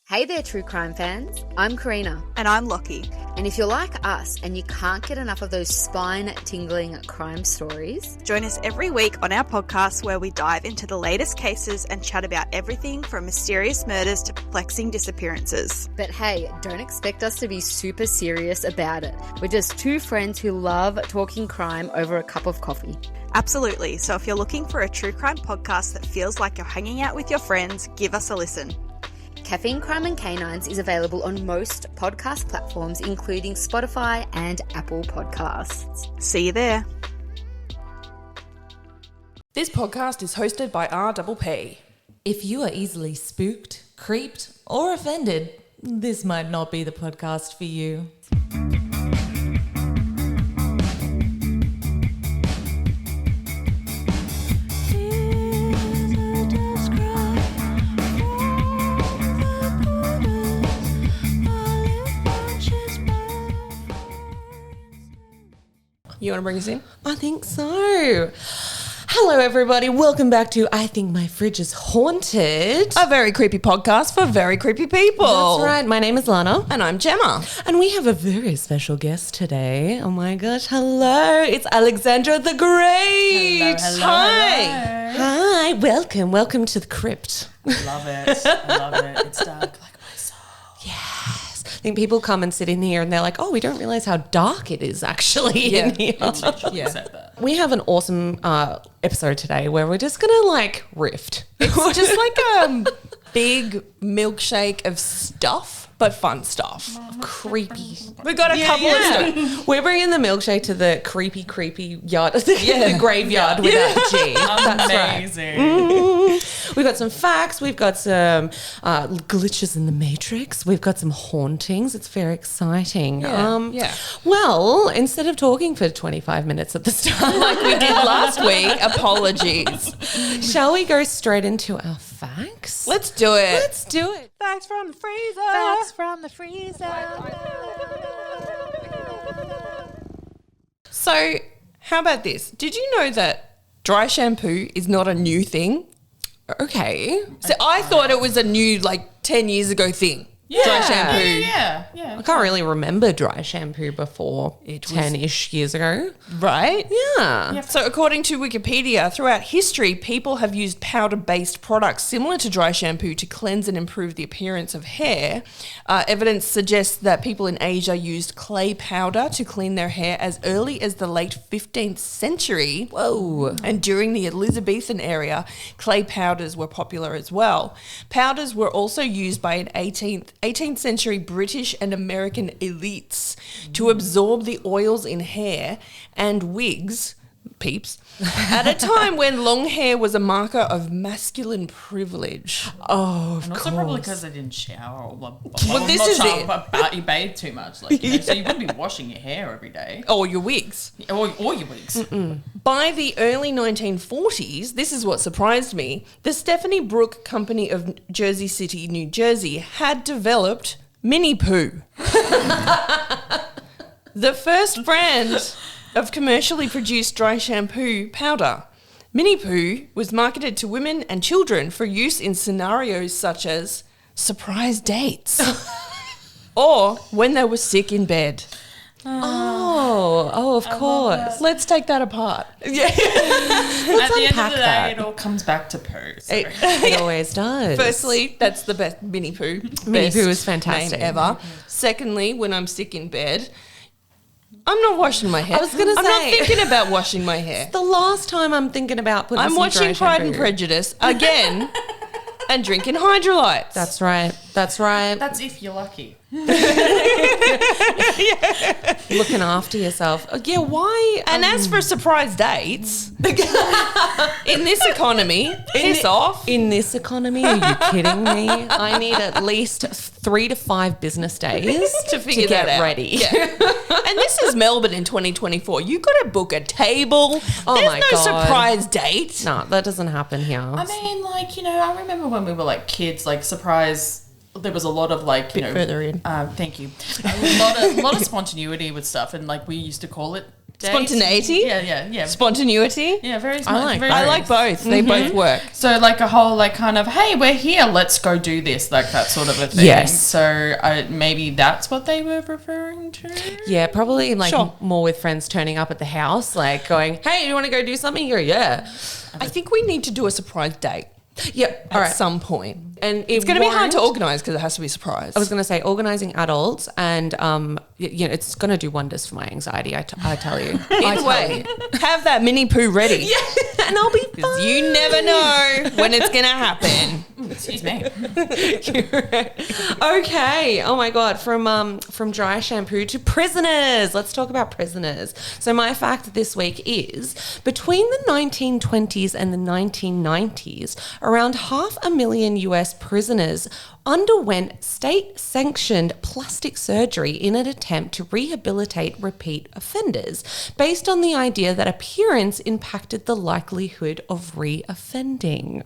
Hey there, true crime fans. I'm Karina. And I'm Lockie. And if you're like us and you can't get enough of those spine-tingling crime stories, join us every week on our podcast where we dive into the latest cases and chat about everything from mysterious murders to perplexing disappearances. But hey, don't expect us to be super serious about it. We're just two friends who love talking crime over a cup of coffee. Absolutely. So if you're looking for a true crime podcast that feels like you're hanging out with your friends, give us a listen. Caffeine, Crime and Canines is available on most podcast platforms, including Spotify and Apple Podcasts. See you there. This podcast is hosted by RPP. If you are easily spooked, creeped, or offended, this might not be the podcast for you. You want to bring us in? I think so. Hello, everybody. Welcome back to I Think My Fridge is Haunted. A very creepy podcast for very creepy people. That's right. My name is Lana. And I'm Gemma. And we have a very special guest today. Oh my gosh. Hello. It's Aleksandra the Great. Hello. Hi. Hi. Welcome. Welcome to the crypt. Love it. I love it. It's dark like my soul. Yes. I think people come and sit in here and they're like, oh, we don't realize how dark it is actually in here. It's literally said that. We have an awesome episode today where we're just going to like rift. It's just like a big milkshake of stuff, but fun stuff. Creepy. We got a couple of stuff. We're bringing the milkshake to the creepy yard, the graveyard without a G. That's Amazing. right. We've got some facts. We've got some glitches in the Matrix. We've got some hauntings. It's very exciting. Yeah. Well, instead of talking for 25 minutes at the start Like we did last week, apologies. shall we go straight into our facts? Let's do it. Let's do it. Facts from the freezer. Facts from the freezer. So, how about this? Did you know that dry shampoo is not a new thing? Okay. So I thought it was a new, 10 years ago thing. Yeah. Dry shampoo. Yeah. I can't really remember dry shampoo before 10-ish years ago. Right? Yeah. So according to Wikipedia, throughout history, people have used powder-based products similar to dry shampoo to cleanse and improve the appearance of hair. Evidence suggests that people in Asia used clay powder to clean their hair as early as the late 15th century. Whoa. And during the Elizabethan era, clay powders were popular as well. Powders were also used by an 18th century British and American elites to absorb the oils in hair and wigs, peeps, at a time when long hair was a marker of masculine privilege. Oh, And also probably because they didn't shower. Well, this not is shower, it. But you bathe too much. So you wouldn't be washing your hair every day. Or your wigs. Or your wigs. By the early 1940s, this is what surprised me, the Stephanie Brook Company of Jersey City, New Jersey, had developed Mini Poo. The first brand of commercially produced dry shampoo powder. Mini Poo was marketed to women and children for use in scenarios such as surprise dates or when they were sick in bed. Oh, of course. Let's take that apart. At the end of unpack the day, that. it all comes back to poo. So. It always does. Firstly, that's the best Mini Poo. Mini Best Poo is fantastic. name ever. Secondly, when I'm sick in bed, I'm not washing my hair. I was gonna I'm not say. thinking about washing my hair. The last time I'm thinking about putting I'm some watching dry Pride and shampoo. Prejudice again and drinking Hydrolytes. That's right. That's right. That's if you're lucky. Looking after yourself. Yeah, why? And as for surprise dates, in this economy, piss off. In this economy, are you kidding me? I need at least 3 to 5 business days To figure get that out. ready. Yeah. And this is Melbourne in 2024. You got to book a table. Oh There's my no God. surprise date. No, that doesn't happen here. I mean, I remember when we were kids, surprise. There was a lot of further in. Thank you. A lot of spontaneity with stuff, and we used to call it Spontaneity? Yeah. Spontaneity? Yeah, very I smart. like very I nice. like both. They both work. So like a whole like kind of, hey, we're here, let's go do this, like that sort of a thing. Yes. So maybe that's what they were referring to. Yeah, probably like Sure. more with friends turning up at the house, like going, hey, you want to go do something? You're, yeah. I think we need to do a surprise date Yep. at some point. And It's going to be hard to won't- organise because it has to be a surprise. I was going to say organising adults, and it's going to do wonders for my anxiety. I tell you. Either way, have that mini poo ready. And I'll be Because you never know when it's going to happen. Excuse me. Okay. Oh my God. From dry shampoo to prisoners. Let's talk about prisoners. So my fact this week is between the 1920s and the 1990s, around 500,000 US prisoners underwent state-sanctioned plastic surgery in an attempt to rehabilitate repeat offenders, based on the idea that appearance impacted the likelihood of reoffending.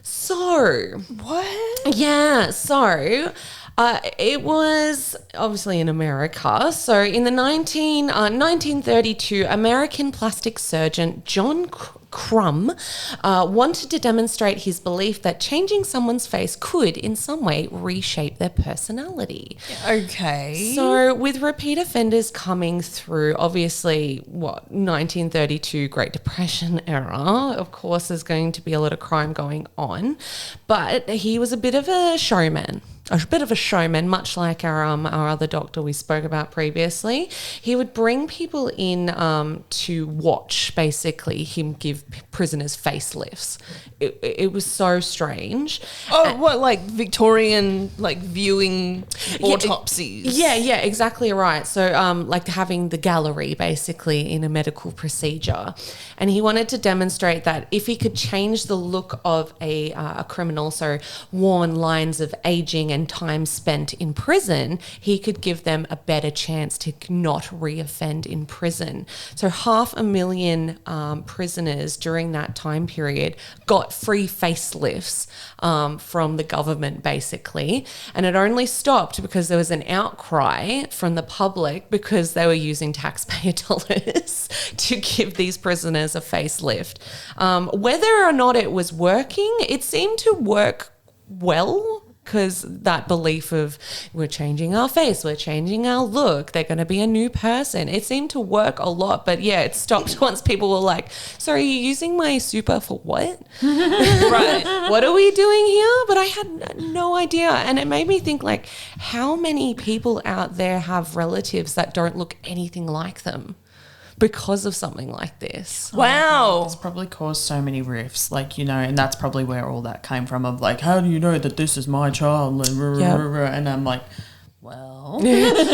So, What? yeah, so it was obviously in America. So in the 1932, American plastic surgeon John Crum wanted to demonstrate his belief that changing someone's face could in some way reshape their personality. Okay. So with repeat offenders coming through, obviously, 1932 Great Depression era, of course, there's going to be a lot of crime going on. But he was a bit of a showman. Much like our other doctor we spoke about previously. He would bring people in to watch, basically, him give prisoners facelifts. It was so strange. Oh, what, like Victorian, like viewing autopsies? Yeah, exactly right. So, like having the gallery basically in a medical procedure, and he wanted to demonstrate that if he could change the look of a criminal, so worn lines of aging and time spent in prison, he could give them a better chance to not reoffend in prison. So 500,000 prisoners during that time period got free facelifts from the government, basically. And it only stopped because there was an outcry from the public because they were using taxpayer dollars to give these prisoners a facelift. Whether or not it was working, it seemed to work well, because that belief of we're changing our face, we're changing our look, they're going to be a new person. It seemed to work a lot, but yeah, it stopped once people were like, so are you using my super for what? Right. What are we doing here? But I had no idea. And it made me think, like, how many people out there have relatives that don't look anything like them because of something like this? Wow. It's probably caused so many rifts, like, you know, and that's probably where all that came from of like, how do you know that this is my child? And I'm like, well,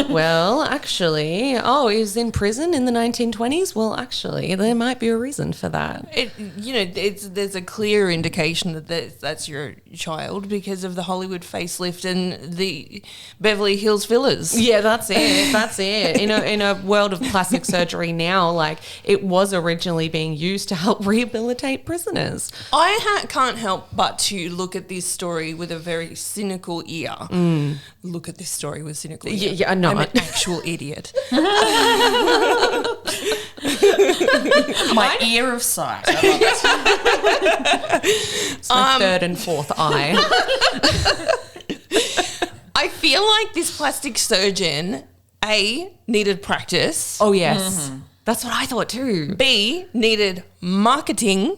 Well, actually, he was in prison in the 1920s. Well, actually, there might be a reason for that. There's a clear indication that that's your child because of the Hollywood facelift and the Beverly Hills fillers. Yeah, that's it. That's it. In a world of plastic surgery now, like, it was originally being used to help rehabilitate prisoners. I can't help but to look at this story with a very cynical ear. Look at this story with cynical ear. Yeah, I know. I'm an actual idiot. my ear of sight. I love it. It's my third and fourth eye. I feel like this plastic surgeon, A, needed practice. Oh, yes. That's what I thought too. B, needed marketing.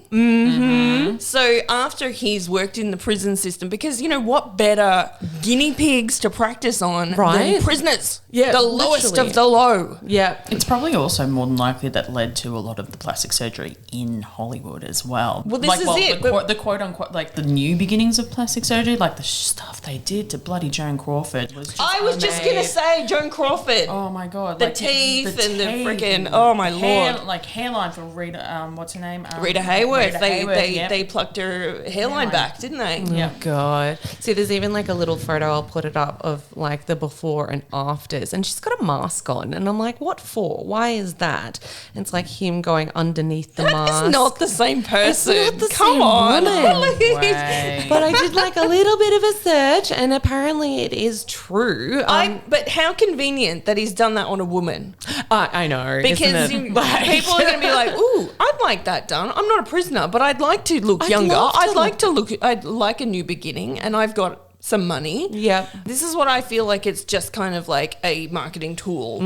So after he's worked in the prison system, because, what better guinea pigs to practice on Right. than prisoners? Yeah, the lowest literally. of the low. Yeah. It's probably also more than likely that led to a lot of the plastic surgery in Hollywood as well. Well, this is it, The quote unquote, like the new beginnings of plastic surgery, like the stuff they did to bloody Joan Crawford was just I was just going to say Joan Crawford. oh my God. The like, teeth and the teeth. freaking- oh my Hair- Lord. Like hairline for Rita, what's her name? Rita Hayworth. Rita They plucked her hairline Hairline. back, didn't they? Yeah. God. See, there's even like a little photo, I'll put it up, of like the before and afters, and she's got a mask on, and I'm like, what for? Why is that? And it's like him going underneath the mask. It's not the same person. not the Come same on. woman. Way. But I did like a little bit of a research, and apparently it is true. But how convenient that he's done that on a woman. I know. Because people are going to be like, ooh, I'd like that done. I'm not a prisoner, but I'd like to look younger. I'd like a new beginning, and I've got some money. Yeah. This is what I feel like it's just kind of like a marketing tool.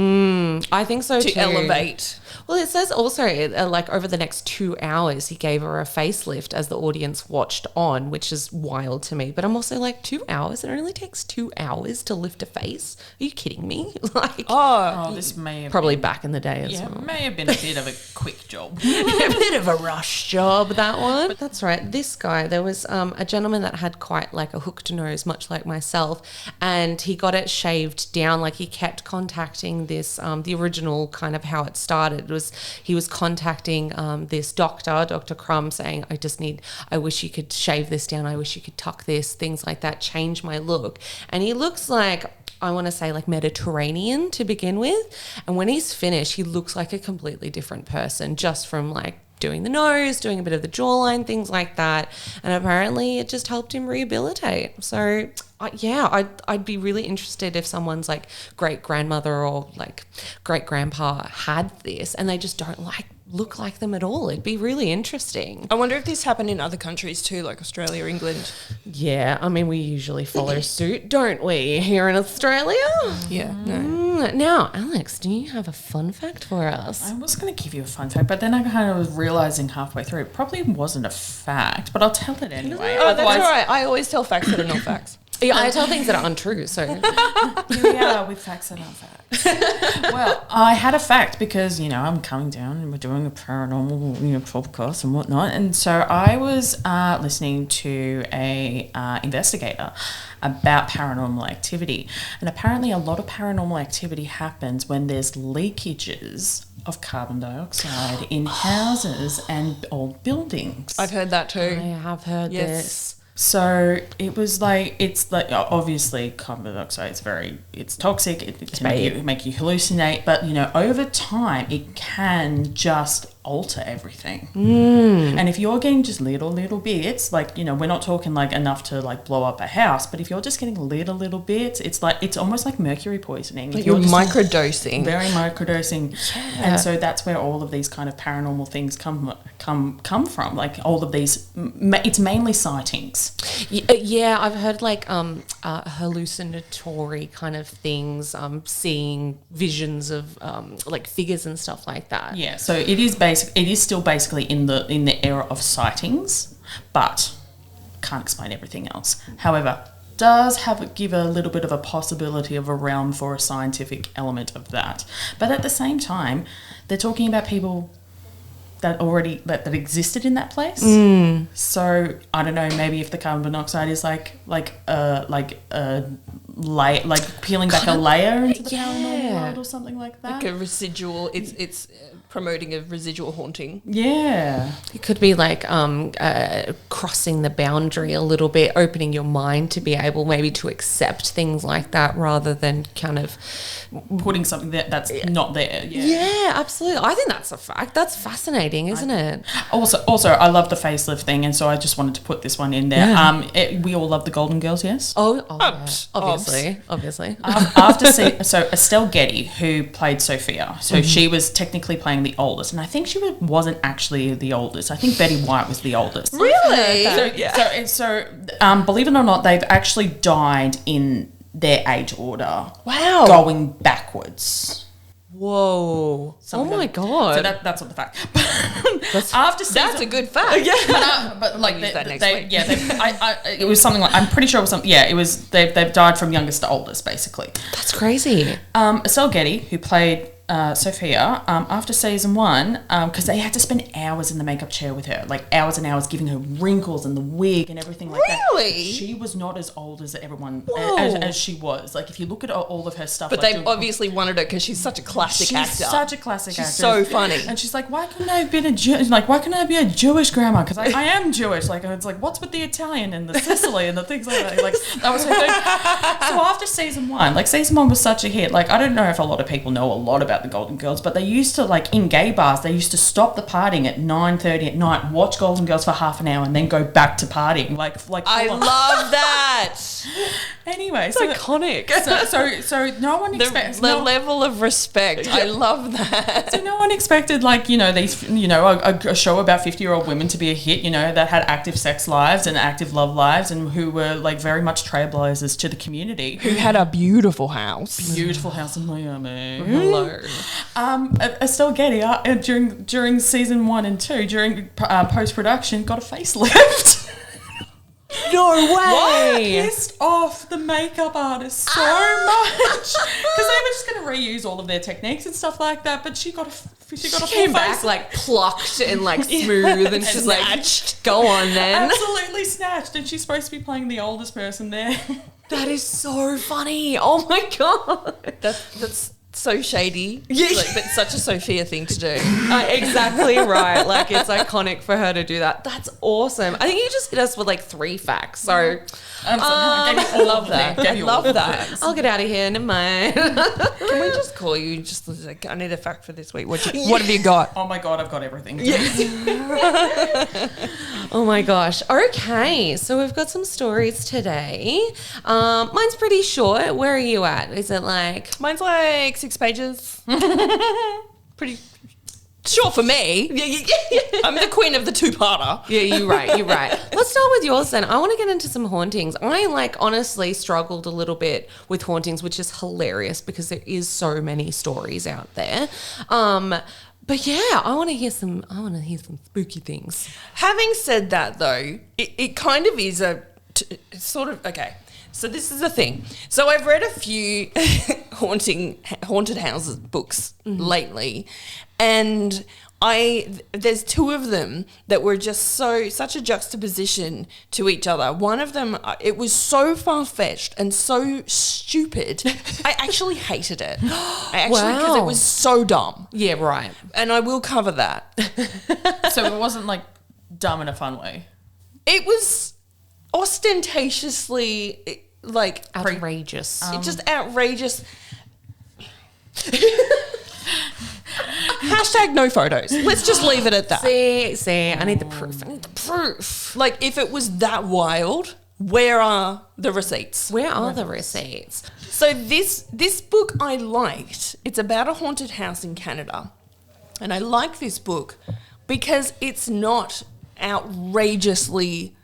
I think so to elevate. Well, it says also like over the next 2 hours, he gave her a facelift as the audience watched on, which is wild to me. But I'm also like, 2 hours? It only takes 2 hours to lift a face? Are you kidding me? Like, this may have probably been, back in the day as well. It may have been a bit of a quick job. A bit of a rush job, that one. But that's right. This guy, there was a gentleman that had quite like a hooked nose, much like myself, and he got it shaved down. Like he kept contacting this, the original kind of how it started was he was contacting this doctor, Dr. Crumb, saying, I wish you could shave this down. I wish you could tuck this, things like that, change my look. And he looks like, I want to say like Mediterranean to begin with. And when he's finished, he looks like a completely different person just from like doing the nose, doing a bit of the jawline, things like that. And apparently it just helped him rehabilitate. So I'd be really interested if someone's like great grandmother or like great grandpa had this and they just don't look like them at all. It'd be really interesting. I wonder if this happened in other countries too, like Australia or England. Yeah, I mean, we usually follow suit, don't we, here in Australia? Yeah. No. Now, Aleks, do you have a fun fact for us? I was going to give you a fun fact, but then I kind of was realising halfway through it probably wasn't a fact, but I'll tell it anyway. Oh, that's all right. I always tell facts that are not facts. Yeah, I tell things that are untrue, so. Here we are with facts that aren't facts. Well, I had a fact because, I'm coming down and we're doing a paranormal, podcast and whatnot. And so I was listening to a investigator about paranormal activity. And apparently a lot of paranormal activity happens when there's leakages of carbon dioxide in houses and old buildings. I've heard that too. I have heard this. So it's like obviously carbon dioxide is it's toxic. It can make you hallucinate, but over time it can just alter everything. And if you're getting just little bits, like we're not talking like enough to like blow up a house, but if you're just getting little bits, it's almost like mercury poisoning. Like you're microdosing, very microdosing, and so that's where all of these kind of paranormal things come from. Like all of these, it's mainly sightings. Yeah, I've heard like hallucinatory kind of things, seeing visions of like figures and stuff like that. Yeah, so it is still basically in the era of sightings, but can't explain everything else. However, does give a little bit of a possibility of a realm for a scientific element of that. But at the same time, they're talking about people that already that existed in that place. So I don't know, maybe if the carbon monoxide is like a layer, like peeling back a layer into the paranormal world or something like that. Like a residual. It's promoting a residual haunting. Yeah, it could be like crossing the boundary a little bit, opening your mind to be able maybe to accept things like that rather than kind of putting something that's not there. Yeah, absolutely. I think that's a fact. That's fascinating, isn't it? Also, I love the facelift thing, and so I just wanted to put this one in there. Yeah. We all love the Golden Girls, yes? Yeah. Obviously. So Estelle Getty, who played Sophia, so she was technically playing the oldest, and I think she wasn't actually the oldest. I think Betty White was the oldest. Really? So believe it or not, they've actually died in their age order. Wow. Going backwards. Whoa. Oh my God. So that's not the fact. That's a good fact. Yeah. But like it was something like, I'm pretty sure it was something. Yeah, it was they've died from youngest to oldest basically. That's crazy. Estelle Getty, who played Sophia, after season 1, because they had to spend hours in the makeup chair with her, like hours and hours, giving her wrinkles and the wig and everything like that. Really? She was not as old as everyone as she was. Like if you look at all of her stuff, but they obviously wanted her because she's such a classic actor. She's such a classic actor. So funny. And she's like, why couldn't I have been why couldn't I be a Jewish grandma? Because I am Jewish. Like it's like, what's with the Italian and the Sicily and the things like that? Like that was her thing. So after season 1 was such a hit. Like I don't know if a lot of people know a lot about about the Golden Girls, but they used to, like, in gay bars, they used to stop the partying at 9:30 at night, watch Golden Girls for half an hour, and then go back to partying. Like I love that. Anyway, It's iconic. So no one expects the level of respect. I love that. So no one expected, like, you know, these, you know, a show about 50-year-old women to be a hit, you know, that had active sex lives and active love lives, and who were, like, very much trailblazers to the community. Who had a beautiful house. Beautiful house in Miami. Hello. Estelle Getty, during season 1 and 2, during post-production, got a facelift. No way. Pissed off the makeup artist so much because they were just going to reuse all of their techniques and stuff like that. But she got a full Came face. back like plucked and like smooth, and she's like, "Go on then." Absolutely snatched, and she's supposed to be playing the oldest person there. That is so funny. Oh my god. That's so shady. Yeah. Like, but such a Sophia thing to do. Exactly right. Like, it's iconic for her to do that. That's awesome. I think you just hit us with like 3 facts. So I love that. I love that. I'll get out of here. Never mind. Can we just call you? Just like, I need a fact for this week. What have you got? Oh my god, I've got everything. Oh my gosh. Okay, so we've got some stories today. Mine's pretty short. Where are you at? Is it like... Mine's like 6 pages. Pretty short for me. I'm the queen of the 2-parter. Yeah, you're right. Let's start with yours then. I want to get into some hauntings. I honestly struggled a little bit with hauntings, which is hilarious because there is so many stories out there. But yeah, I want to hear some spooky things. Having said that, though, it kind of is sort of okay. So this is the thing. So I've read a few haunted houses books lately, and there's 2 of them that were just such a juxtaposition to each other. One of them, it was so far-fetched and so stupid. I actually hated it. Because it was so dumb. Yeah, right. And I will cover that. So it wasn't like dumb in a fun way. It was ostentatiously like outrageous. Just outrageous. Hashtag no photos. Let's just leave it at that. See, I need the proof. Like, if it was that wild, where are the receipts? Where are the receipts? So this book I liked. It's about a haunted house in Canada. And I like this book because it's not outrageously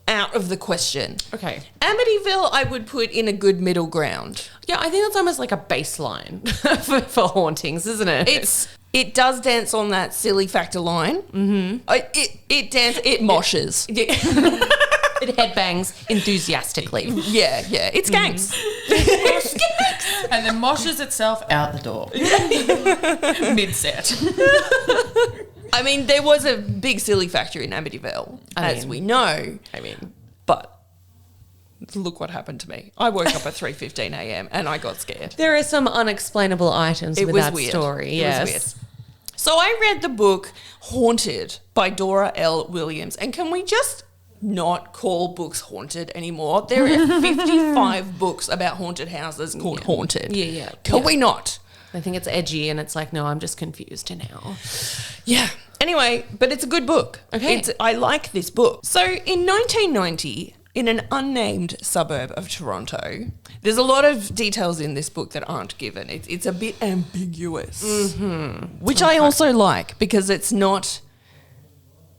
out of the question. Okay. Amityville I would put in a good middle ground. Yeah, I think that's almost like a baseline for hauntings, isn't it? It does dance on that silly factor line. Mm-hmm. It moshes. It headbangs enthusiastically. Yeah. It's gangs. And then moshes itself out the door. Mid-set. I mean, there was a big silly factor in Amityville, as we know. But look what happened to me. I woke up at 3:15 a.m. and I got scared. There are some unexplainable items with that weird. story. Yes. It was weird. So I read the book Haunted by Dora L. Williams. And can we just not call books haunted anymore? There are 55 books about haunted houses called Haunted. Yeah. Can we not? I think it's edgy and it's like, no, I'm just confused now. Yeah. Anyway, but it's a good book. Okay. I like this book. So in 1990, in an unnamed suburb of Toronto, there's a lot of details in this book that aren't given. It's a bit ambiguous, which I also like because it's not...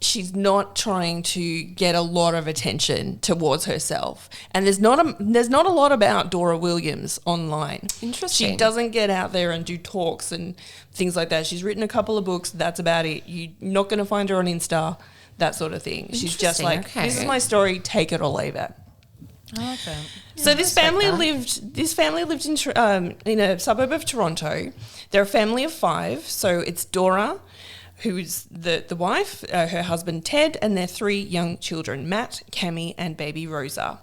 She's not trying to get a lot of attention towards herself. And there's not a lot about Dora Williams online. Interesting. She doesn't get out there and do talks and things like that. She's written a couple of books. That's about it. You're not going to find her on Insta, that sort of thing. She's just like, This is my story, take it or leave it. Okay. So this family lived in a suburb of Toronto. They're a family of 5. So it's Dora, who's the wife, her husband Ted, and their 3 young children, Matt, Cammy, and baby Rosa.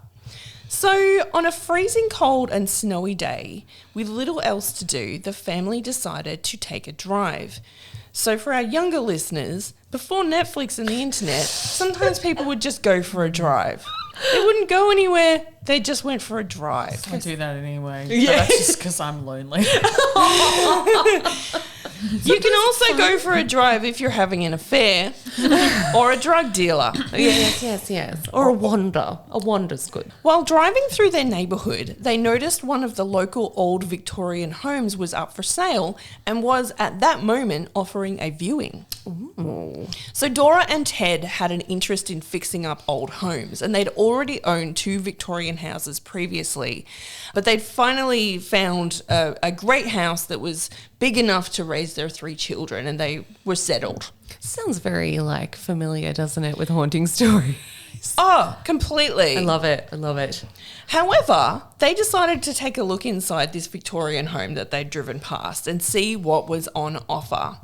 So on a freezing cold and snowy day, with little else to do, the family decided to take a drive. So for our younger listeners, before Netflix and the internet, sometimes people would just go for a drive. They wouldn't go anywhere. They just went for a drive. I do that anyway. Yeah. But that's just because I'm lonely. You can also go for a drive if you're having an affair or a drug dealer. Yes. Or a wander. A wander's good. While driving through their neighbourhood, they noticed one of the local old Victorian homes was up for sale and was at that moment offering a viewing. Ooh. So Dora and Ted had an interest in fixing up old homes, and they'd already owned 2 Victorian houses previously, but they'd finally found a great house that was big enough to raise their 3 children, and they were settled. Sounds very familiar, doesn't it, with haunting stories? Oh, completely. I love it. However, they decided to take a look inside this Victorian home that they'd driven past and see what was on offer.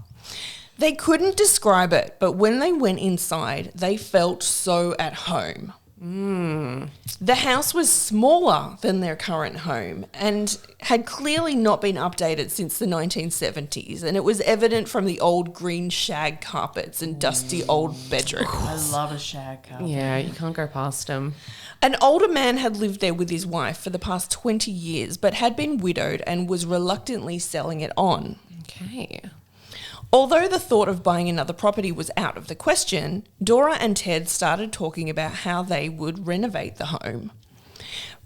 They couldn't describe it, but when they went inside, they felt so at home. The house was smaller than their current home and had clearly not been updated since the 1970s, and it was evident from the old green shag carpets and dusty old bedrooms. I love a shag carpet. Yeah, you can't go past them. An older man had lived there with his wife for the past 20 years, but had been widowed and was reluctantly selling it on. Okay. Although the thought of buying another property was out of the question, Dora and Ted started talking about how they would renovate the home.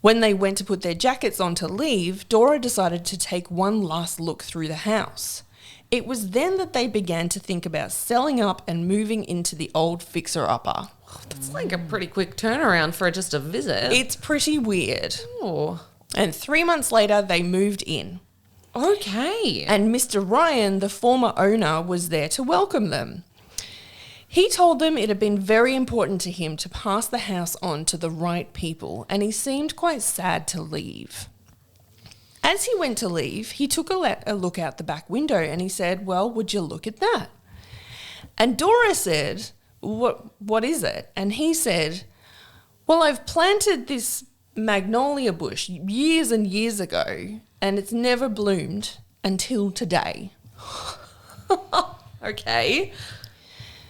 When they went to put their jackets on to leave, Dora decided to take one last look through the house. It was then that they began to think about selling up and moving into the old fixer-upper. That's like a pretty quick turnaround for just a visit. It's pretty weird. Oh. And 3 months later, they moved in. Okay. And Mr. Ryan, the former owner, was there to welcome them. He told them it had been very important to him to pass the house on to the right people, and he seemed quite sad to leave. As he went to leave, he took a look out the back window and he said, "Well, would you look at that?" And Dora said, What is it?" And he said, "Well, I've planted this magnolia bush years and years ago, and it's never bloomed until today." Okay.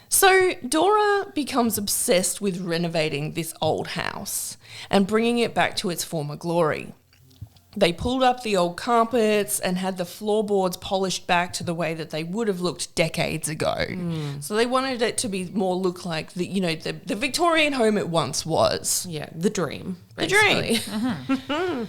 So Dora becomes obsessed with renovating this old house and bringing it back to its former glory. They pulled up the old carpets and had the floorboards polished back to the way that they would have looked decades ago. So they wanted it to be look like the Victorian home it once was. Yeah, the dream. The dream.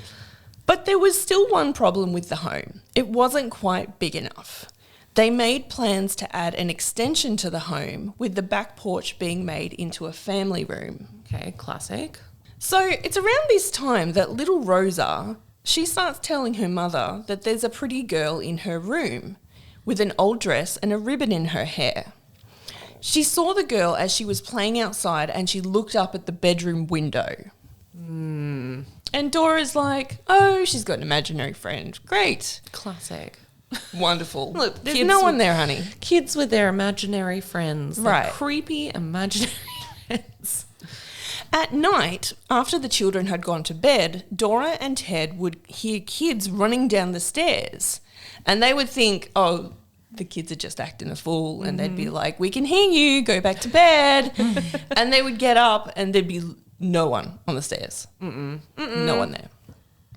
But there was still one problem with the home. It wasn't quite big enough. They made plans to add an extension to the home, with the back porch being made into a family room. Okay, classic. So it's around this time that little Rosa, she starts telling her mother that there's a pretty girl in her room with an old dress and a ribbon in her hair. She saw the girl as she was playing outside and she looked up at the bedroom window. And Dora's like, "Oh, she's got an imaginary friend. Great. Classic. Wonderful. Look, there's kids no one with- there, honey." Kids with their imaginary friends. They're Right. creepy imaginary friends. At night, after the children had gone to bed, Dora and Ted would hear kids running down the stairs. And they would think, oh, the kids are just acting a fool. And they'd be like, "We can hear you, go back to bed." And they would get up and there'd be no one on the stairs. No one there.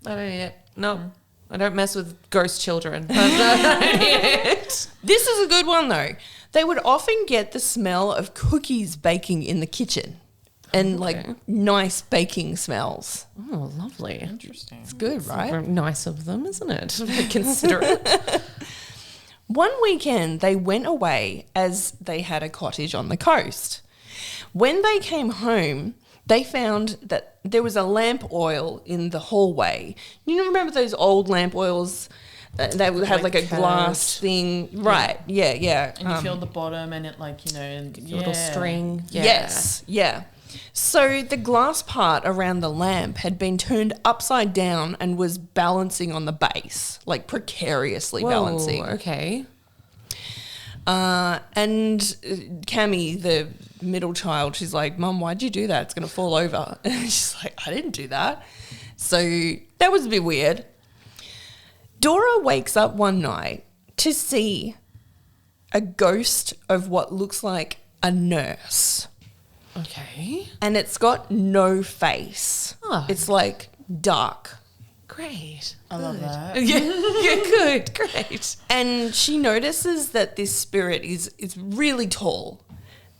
I don't need it. No. I don't mess with ghost children. This is a good one, though. They would often get the smell of cookies baking in the kitchen. And nice baking smells. Oh, lovely. Interesting. It's good, right? Very nice of them, isn't it? Very considerate. One weekend, they went away as they had a cottage on the coast. When they came home, they found that there was a lamp oil in the hallway. You remember those old lamp oils? They would have like a glass thing. Right, yeah. And you feel the bottom and it Little string. Yeah. Yes, yeah. So the glass part around the lamp had been turned upside down and was balancing on the base, like precariously balancing. Okay. And Cammie, the middle child, she's like, "Mum, why'd you do that? It's going to fall over." And she's like, "I didn't do that." So that was a bit weird. Dora wakes up one night to see a ghost of what looks like a nurse. Okay. and it's got no face. Oh. It's like dark. Great. I love that. Yeah, good. Great. And she notices that this spirit is really tall.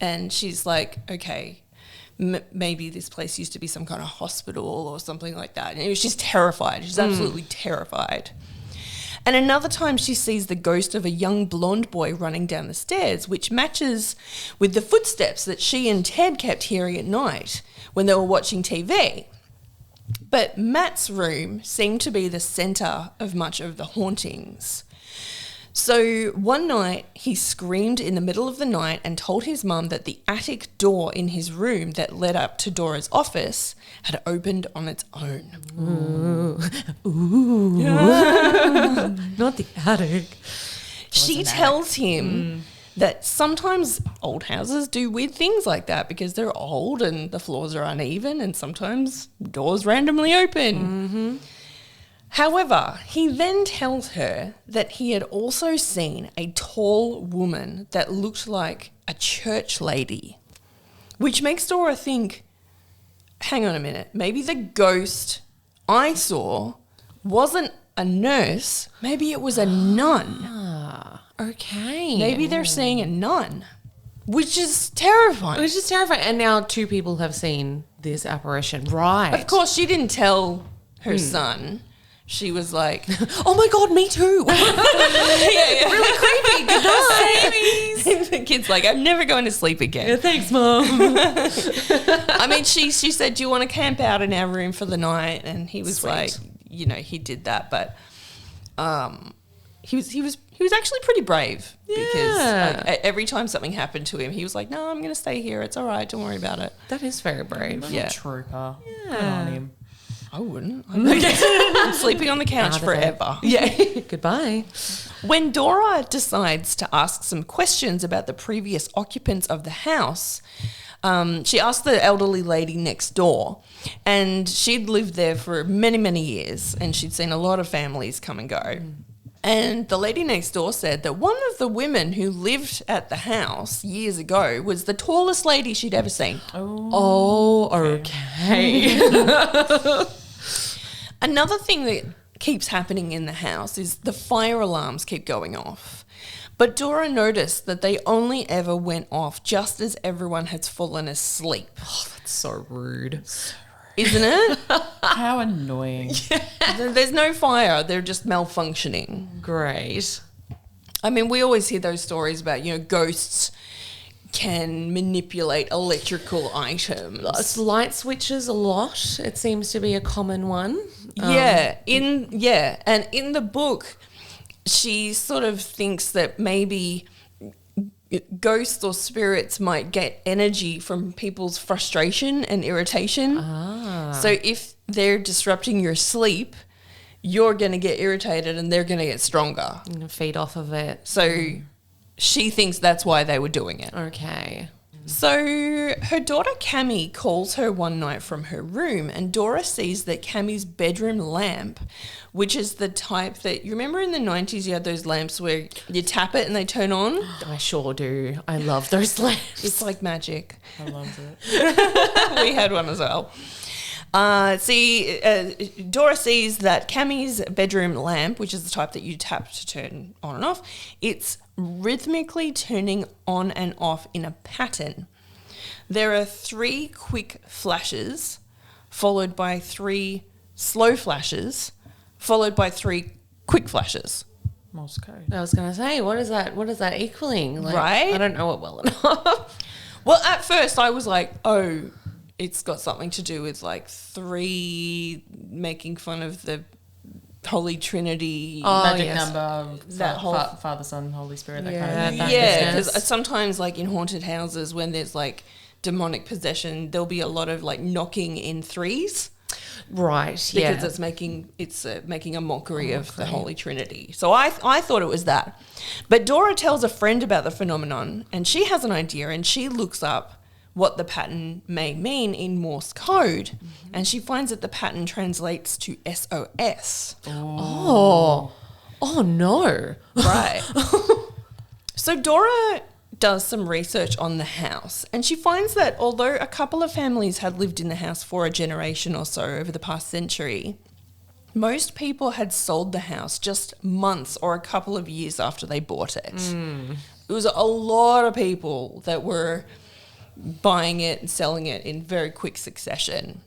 And she's like, okay, maybe this place used to be some kind of hospital or something like that. And she's terrified. She's absolutely terrified. And another time she sees the ghost of a young blonde boy running down the stairs, which matches with the footsteps that she and Ted kept hearing at night when they were watching TV. But Matt's room seemed to be the centre of much of the hauntings. So one night he screamed in the middle of the night and told his mum that the attic door in his room that led up to Dora's office had opened on its own. Not the attic. She tells him that sometimes old houses do weird things like that because they're old and the floors are uneven and sometimes doors randomly open. However, he then tells her that he had also seen a tall woman that looked like a church lady, which makes Dora think, hang on a minute, maybe the ghost I saw wasn't a nurse, maybe it was a nun. Okay. Maybe they're seeing a nun, which is terrifying. Which is terrifying. And now 2 people have seen this apparition. Right. Of course, she didn't tell her son. She was like, Oh my God, me too. really creepy. Good night. The kid's like, I'm never going to sleep again. Thanks, Mom. I mean, she said, do you want to camp out in our room for the night? And he was like, he did that, but he was actually pretty brave because every time something happened to him, he was like, no, I'm going to stay here. It's all right. Don't worry about it. That is very brave. Yeah. Trooper. Good on him. I wouldn't. I'm sleeping on the couch forever. Yeah. Goodbye. When Dora decides to ask some questions about the previous occupants of the house, she asked the elderly lady next door, and she'd lived there for many, many years, and she'd seen a lot of families come and go. And the lady next door said that one of the women who lived at the house years ago was the tallest lady she'd ever seen. Oh, okay. Another thing that keeps happening in the house is the fire alarms keep going off. But Dora noticed that they only ever went off just as everyone had fallen asleep. Oh, that's so rude. Isn't it? How annoying. There's no fire. They're just malfunctioning. Great. I mean, we always hear those stories about, ghosts can manipulate electrical items. It's light switches a lot. It seems to be a common one. And in the book, she sort of thinks that maybe ghosts or spirits might get energy from people's frustration and irritation. So if they're disrupting your sleep, you're going to get irritated and they're going to get stronger. Feed off of it. So she thinks that's why they were doing it. Okay. So her daughter Cammie calls her one night from her room, and Dora sees that Cammie's bedroom lamp, which is the type that, you remember in the 90s you had those lamps where you tap it and they turn on? I sure do. I love those lamps. It's like magic. I love it. We had one as well. Dora sees that Cammie's bedroom lamp, which is the type that you tap to turn on and off, it's rhythmically turning on and off in a pattern. There are 3 quick flashes, followed by 3 slow flashes, followed by 3 quick flashes. Morse code. I was going to say, what is that equaling? Right? I don't know it well enough. Well, at first I was like, oh, it's got something to do with like 3 making fun of the Holy Trinity. Magic yes. number, That whole- Father, Son, Holy Spirit, that Yeah, kind of thing. that- Yeah, business. because sometimes like in haunted houses when there's like demonic possession, there'll be a lot of like knocking in 3s. Right, Because yeah. it's making a mockery of the Holy Trinity. So I thought it was that. But Dora tells a friend about the phenomenon, and she has an idea, and she looks up what the pattern may mean in Morse code, and she finds that the pattern translates to SOS. Oh no. Right. So Dora does some research on the house, and she finds that although a couple of families had lived in the house for a generation or so over the past century, most people had sold the house just months or a couple of years after they bought it. It was a lot of people that were buying it and selling it in very quick succession.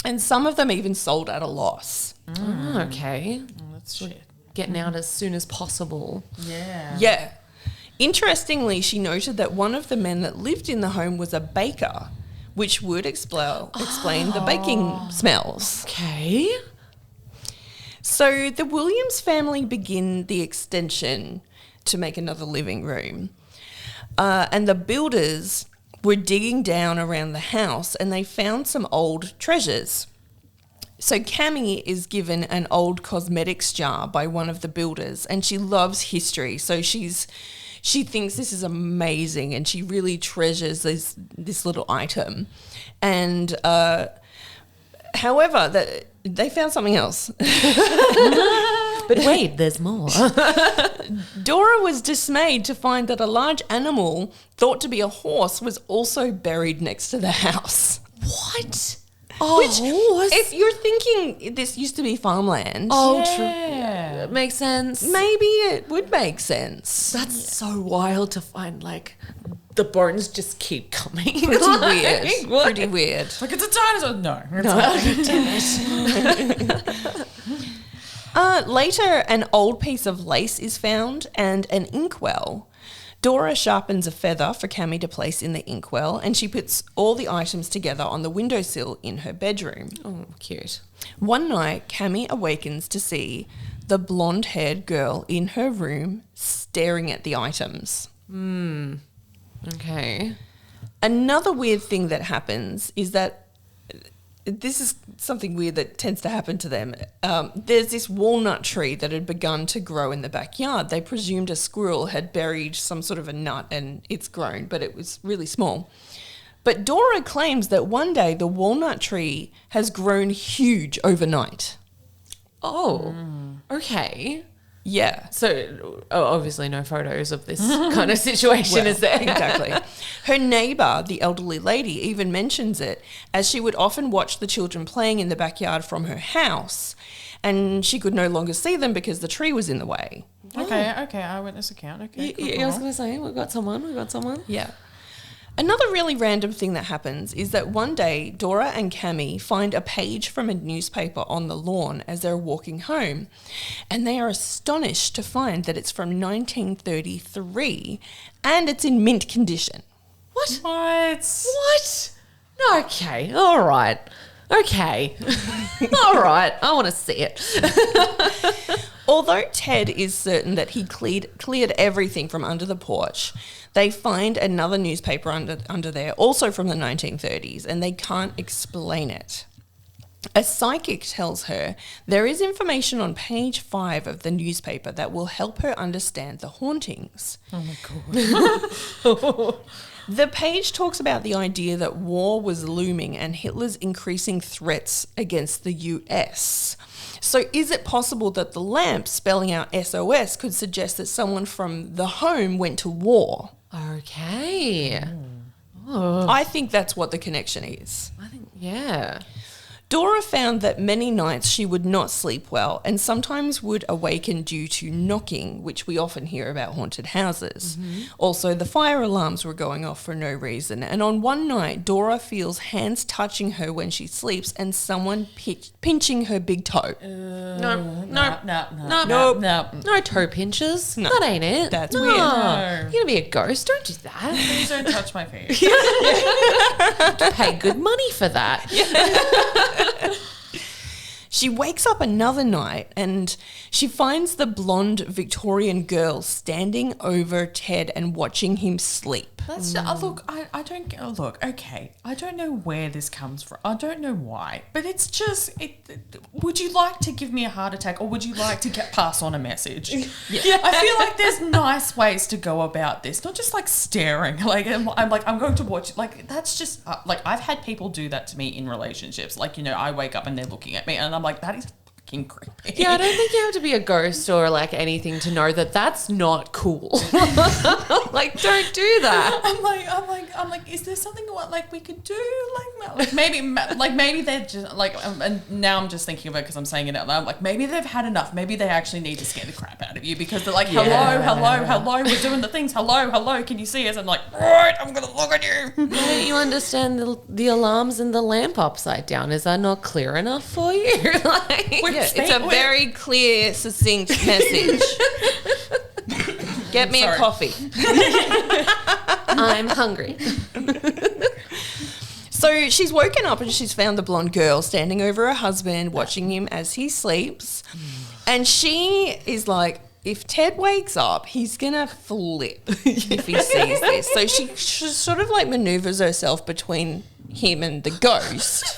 And some of them even sold at a loss. Oh, okay. That's shit. Getting out as soon as possible. Yeah. Yeah. Interestingly, she noted that one of the men that lived in the home was a baker, which would explain the baking smells. Okay. So the Williams family begin the extension to make another living room. And the builders were digging down around the house and they found some old treasures. So Cammy is given an old cosmetics jar by one of the builders, and she loves history. So she thinks this is amazing and she really treasures this little item. And however, they found something else. But wait, there's more. Dora was dismayed to find that a large animal thought to be a horse was also buried next to the house. What? Which, horse? if you're thinking this used to be farmland, Yeah. True. Makes sense. maybe it would make sense. That's so wild to find, like, the bones just keep coming. Pretty weird. What? Pretty weird. Like, it's a dinosaur. No. It's not. Later, an old piece of lace is found and an inkwell. Dora sharpens a feather for Cammy to place in the inkwell, and she puts all the items together on the windowsill in her bedroom. Oh, cute. One night, Cammy awakens to see the blonde-haired girl in her room staring at the items. Okay. Another weird thing that happens is that this is something weird that tends to happen to them. There's this walnut tree that had begun to grow in the backyard. They presumed a squirrel had buried some sort of a nut and it's grown, but it was really small. But Dora claims that one day the walnut tree has grown huge overnight. Oh, okay. Yeah. So, obviously no photos of this kind of situation, is there? Exactly. Her neighbour, the elderly lady, even mentions it, as she would often watch the children playing in the backyard from her house, and she could no longer see them because the tree was in the way. Okay, eyewitness account. Okay, cool. I was going to say, we've got someone. Yeah. Another really random thing that happens is that one day Dora and Cammy find a page from a newspaper on the lawn as they're walking home, and they are astonished to find that it's from 1933 and it's in mint condition. What? What? No, okay. All right. Okay. All right. I want to see it. Although Ted is certain that he cleared everything from under the porch, they find another newspaper under there, also from the 1930s, and they can't explain it. A psychic tells her there is information on page 5 of the newspaper that will help her understand the hauntings. Oh my God. The page talks about the idea that war was looming and Hitler's increasing threats against the US. So is it possible that the lamp spelling out SOS could suggest that someone from the home went to war? Okay. I think that's what the connection is. I think, yeah. Dora found that many nights she would not sleep well and sometimes would awaken due to knocking, which we often hear about haunted houses. Also, the fire alarms were going off for no reason. And on one night, Dora feels hands touching her when she sleeps and someone pinching her big toe. No toe pinches. No. That ain't it. That's no. weird. No. You're going to be a ghost. Don't do that. Please don't touch my feet. Pay good money for that. She wakes up another night and she finds the blonde Victorian girl standing over Ted and watching him sleep. That's look. I don't get. Look, okay. I don't know where this comes from. I don't know why, but it's just. Would you like to give me a heart attack, or would you like to pass on a message? Yeah. I feel like there's nice ways to go about this, not just like staring. Like I'm going to watch. Like that's just like I've had people do that to me in relationships. Like I wake up and they're looking at me, and I'm like, that is fucking creepy. Yeah, I don't think you have to be a ghost or like anything to know that that's not cool. Like, don't do that. I'm like, is there something like we could do? Like maybe they're just like, and now I'm just thinking of it because I'm saying it out loud. Like maybe they've had enough. Maybe they actually need to scare the crap out of you because they're like, hello, we're doing the things. Hello, can you see us? I'm like, right, I'm gonna look at you. Why don't you understand the alarms and the lamp upside down? Is that not clear enough for you? Like, It's a very clear, succinct message. Get me a coffee. I'm hungry. So she's woken up and she's found the blonde girl standing over her husband, watching him as he sleeps. And she is like, if Ted wakes up, he's going to flip if he sees this. So she sort of like maneuvers herself between him and the ghost.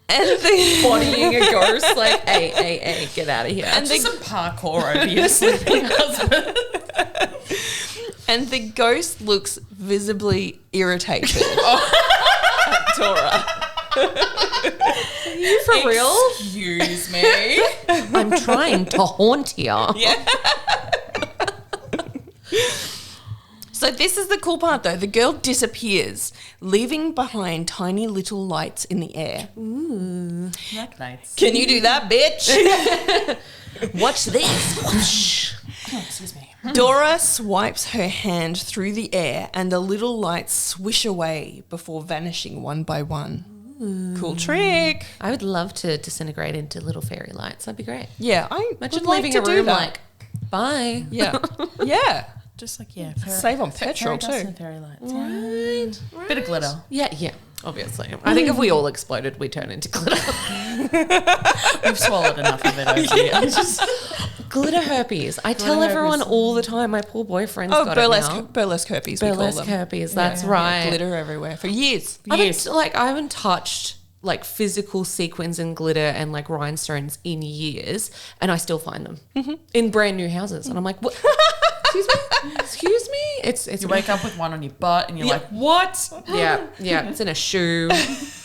And Bodying a ghost, like, hey, get out of here. And there's some parkour over your sleeping husband. And the ghost looks visibly irritated at Dora. Are you for real? Excuse me. I'm trying to haunt you. Yeah. So this is the cool part, though. The girl disappears, leaving behind tiny little lights in the air. Ooh. Nice. Can you do that, bitch? Watch this. Whoosh. Oh, excuse me. Dora swipes her hand through the air and the little lights swish away before vanishing one by one. Ooh. Cool trick. I would love to disintegrate into little fairy lights. That'd be great. Yeah, I Imagine would like leaving to a do room that. like, bye. Yeah. Yeah. Just like, yeah. Save on petrol, dust too. and fairy lights. Right. Bit of glitter. Yeah, obviously. I think if we all exploded, we turn into glitter. We've swallowed enough of it over here. Glitter herpes. I tell everyone all the time. My poor boyfriend's got it now. Burlesque herpes, we call Burlesque them. herpes, that's right. Glitter everywhere for years. I haven't touched like physical sequins and glitter and like rhinestones in years, and I still find them in brand new houses. And I'm like, what? Excuse me? It's You wake up with one on your butt and you're like, what? Yeah, it's in a shoe,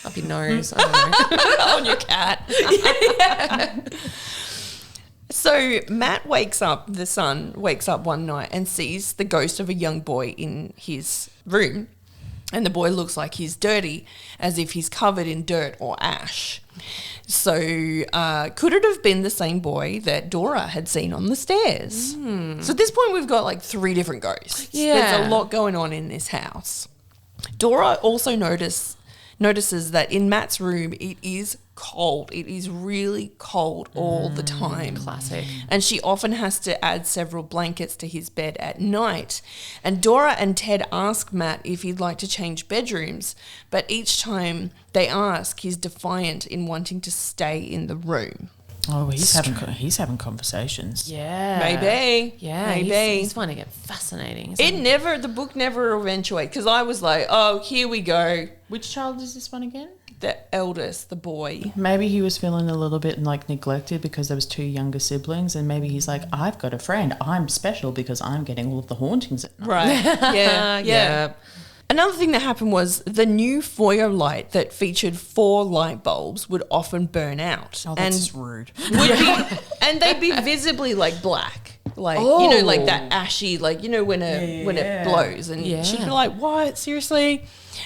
up your nose, I don't know. On your cat. So Matt the son wakes up one night and sees the ghost of a young boy in his room. And the boy looks like he's dirty, as if he's covered in dirt or ash. So could it have been the same boy that Dora had seen on the stairs? So at this point, we've got like 3 different ghosts. Yeah. There's a lot going on in this house. Dora also notices that in Matt's room, it is cold. It is really cold all the time. Classic. And she often has to add several blankets to his bed at night. And Dora and Ted ask Matt if he'd like to change bedrooms, but each time they ask, he's defiant in wanting to stay in the room. Oh, he's having conversations. Yeah. Maybe. Yeah, Maybe. He's finding it fascinating. The book never eventuated, because I was like, oh, here we go. Which child is this one again? The eldest, the boy. Maybe he was feeling a little bit like neglected because there was 2 younger siblings, and maybe he's like, I've got a friend. I'm special because I'm getting all of the hauntings at night. Right. Yeah. Another thing that happened was the new foyer light that featured 4 light bulbs would often burn out. Oh, that's rude. And they'd be visibly like black. Like, like that ashy, like, when it blows. And she'd be like, what? Seriously?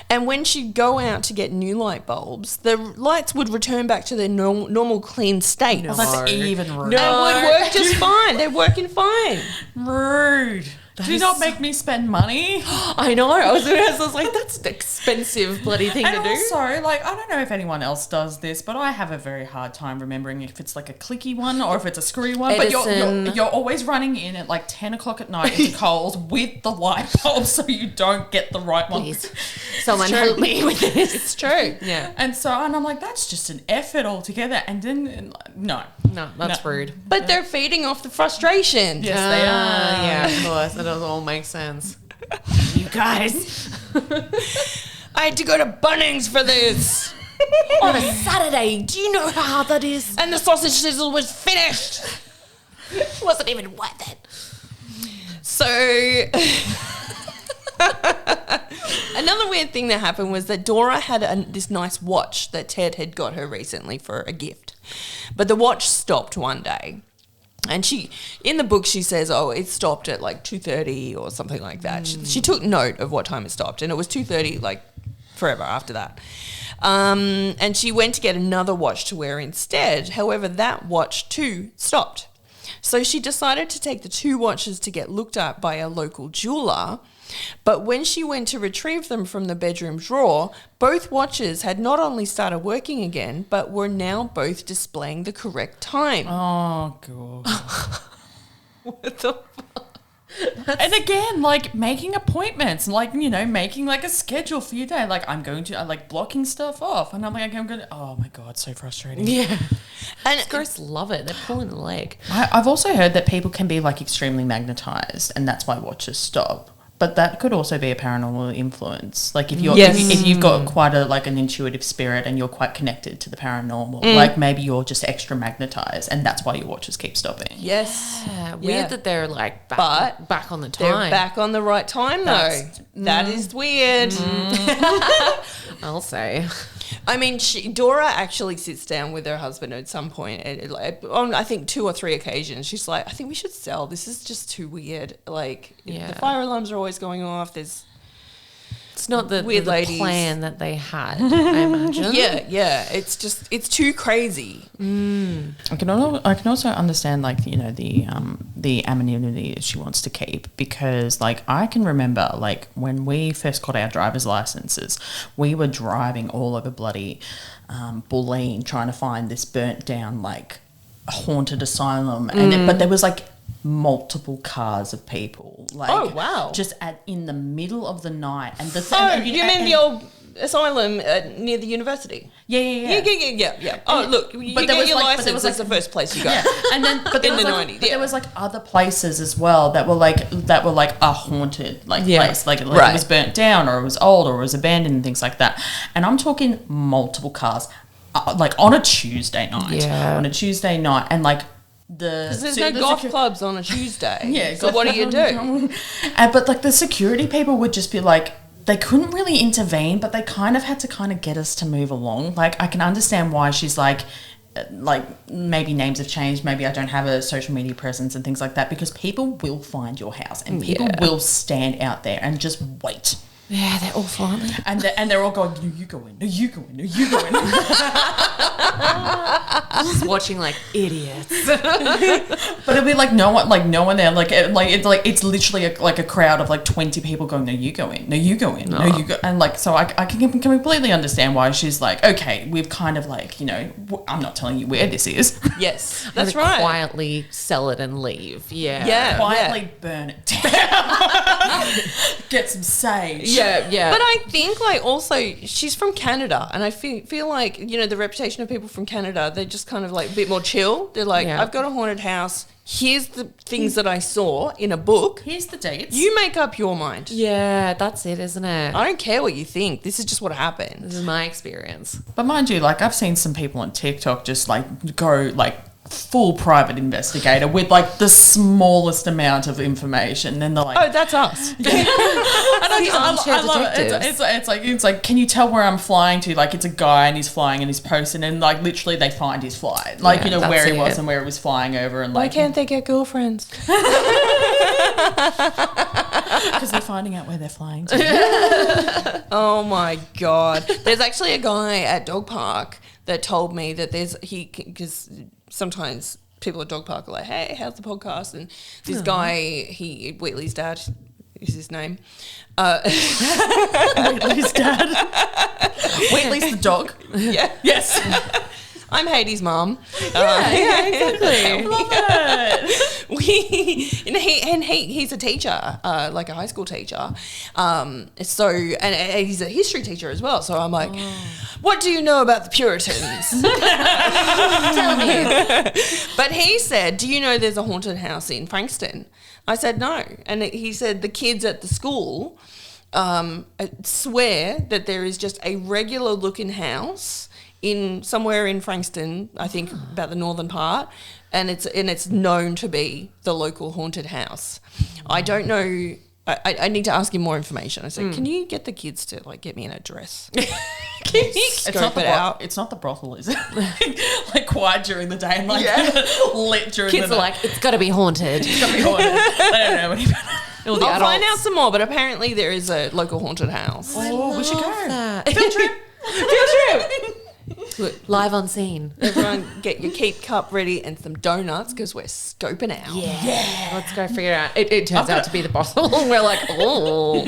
And when she'd go out to get new light bulbs, the lights would return back to their normal clean state. Well, that's even rude. No, it would work just fine. They're working fine. Rude. Do not make me spend money. I know. I was like, that's an expensive bloody thing to do. And also, like, I don't know if anyone else does this, but I have a very hard time remembering if it's like a clicky one or if it's a screwy one. Edison. But you're always running in at like 10 o'clock at night into Coles with the light bulb so you don't get the right one. Please, someone help me with this. It's true. Yeah. And I'm like, that's just an effort altogether. And then, no. No, that's rude. But they're feeding off the frustration. Yes, they are. Yeah, of course. That does all make sense. You guys. I had to go to Bunnings for this. On a Saturday. Do you know how hard that is? And the sausage sizzle was finished. Wasn't even worth it. So another weird thing that happened was that Dora had this nice watch that Ted had got her recently for a gift. But the watch stopped one day. And in the book, she says, it stopped at like 2:30 or something like that. She took note of what time it stopped, and it was 2:30, like forever after that. And she went to get another watch to wear instead. However, that watch too stopped. So she decided to take the two watches to get looked at by a local jeweler. But when she went to retrieve them from the bedroom drawer, both watches had not only started working again, but were now both displaying the correct time. Oh, God. What the fuck? And again, like making appointments, like, you know, making like a schedule for your day. Like, I'm going to, like blocking stuff off. And I'm like, I'm going to, oh my God, so frustrating. Yeah. And Girls love it. They're pulling the leg. I've also heard that people can be like extremely magnetized, and that's why watches stop. But that could also be a paranormal influence. Like if you're if you've got quite an intuitive spirit and you're quite connected to the paranormal, like maybe you're just extra magnetized, and that's why your watches keep stopping. yes. Yeah, weird that they're like back on the They're time. back on the right time, though. That is weird. I'll say. I mean, Dora actually sits down with her husband at some point, on I think 2 or 3 occasions. She's like, I think we should sell. This is just too weird. Like, the fire alarms are always going off. It's not the weird ladies. plan that they had, I imagine. Yeah. It's too crazy. I can also understand, like, you know, the anonymity she wants to keep, because like I can remember like when we first got our driver's licenses, we were driving all over bloody Bulleen trying to find this burnt down like haunted asylum, and but there was like multiple cars of people, like just in the middle of the night, and you mean the old asylum near the university? Yeah. Oh, look, you but get there was your like, license. but there was that's the first place you go. Yeah, and then but there In was the like, 90s, but there was like other places as well that were like a haunted place, like it was burnt down or it was old or it was abandoned and things like that. And I'm talking multiple cars, like on a Tuesday night. Yeah. On a Tuesday night, and like. There's no golf clubs on a Tuesday. Yeah. So what do you do? But like the security people would just be like, they couldn't really intervene, but they kind of had to get us to move along. Like I can understand why she's like maybe names have changed, maybe I don't have a social media presence and things like that, because people will find your house and people will stand out there and just wait. Yeah, they're awful, aren't they? And they're all going, no, you go in, no, you go in, no, you go in. Just watching like idiots. But it'll be like no one there, it's literally a crowd of like 20 people going, no, you go in, no, you go in, no, you go, and like so I can completely understand why she's like, okay, we've kind of like, you know, I'm not telling you where this is. Yes, that's right. Quietly sell it and leave. Yeah. Quietly burn it down. Get some sage. Yeah. But I think like also she's from Canada, and I feel like, you know, the reputation of people from Canada, they're just kind of like a bit more chill. They're like, I've got a haunted house. Here's the things that I saw in a book. Here's the dates. You make up your mind. Yeah, that's it, isn't it? I don't care what you think. This is just what happened. This is my experience. But mind you, like I've seen some people on TikTok just like go like full private investigator with like the smallest amount of information, and then they're like, oh, that's us. And I love it. It's like, can you tell where I'm flying to? Like it's a guy and he's flying and he's posting, and like literally they find his flight, like you know where he was and where he was flying over, and like why can't they get girlfriends? Because they're finding out where they're flying to. Oh my god! There's actually a guy at Dog Park that told me that because sometimes people at Dog Park are like, hey, how's the podcast? And this guy, Wheatley's dad is his name. Wheatley's dad. Wheatley's the dog. Yeah. Yes. I'm Heidi's mom. Yeah, exactly. I love it. He's a teacher, like a high school teacher. And he's a history teacher as well. So I'm like, what do you know about the Puritans? Tell me. But he said, do you know there's a haunted house in Frankston? I said no. And he said the kids at the school swear that there is just a regular looking house somewhere in Frankston, I think about the northern part, and it's known to be the local haunted house. I don't know I need to ask you more information. I said, can you get the kids to like get me an address? It's not the brothel, is it? Like quiet during the day and like lit during Kids the are night. like, it's got to be haunted. It's gotta be haunted. I don't know any better. I'll find out some more, but apparently there is a local haunted house. Oh, we should go. That. Field trip. Live on scene. Everyone get your keep cup ready and some donuts because we're scoping out. Yeah. Let's go figure it out. It turns out to be the brothel. We're like, oh.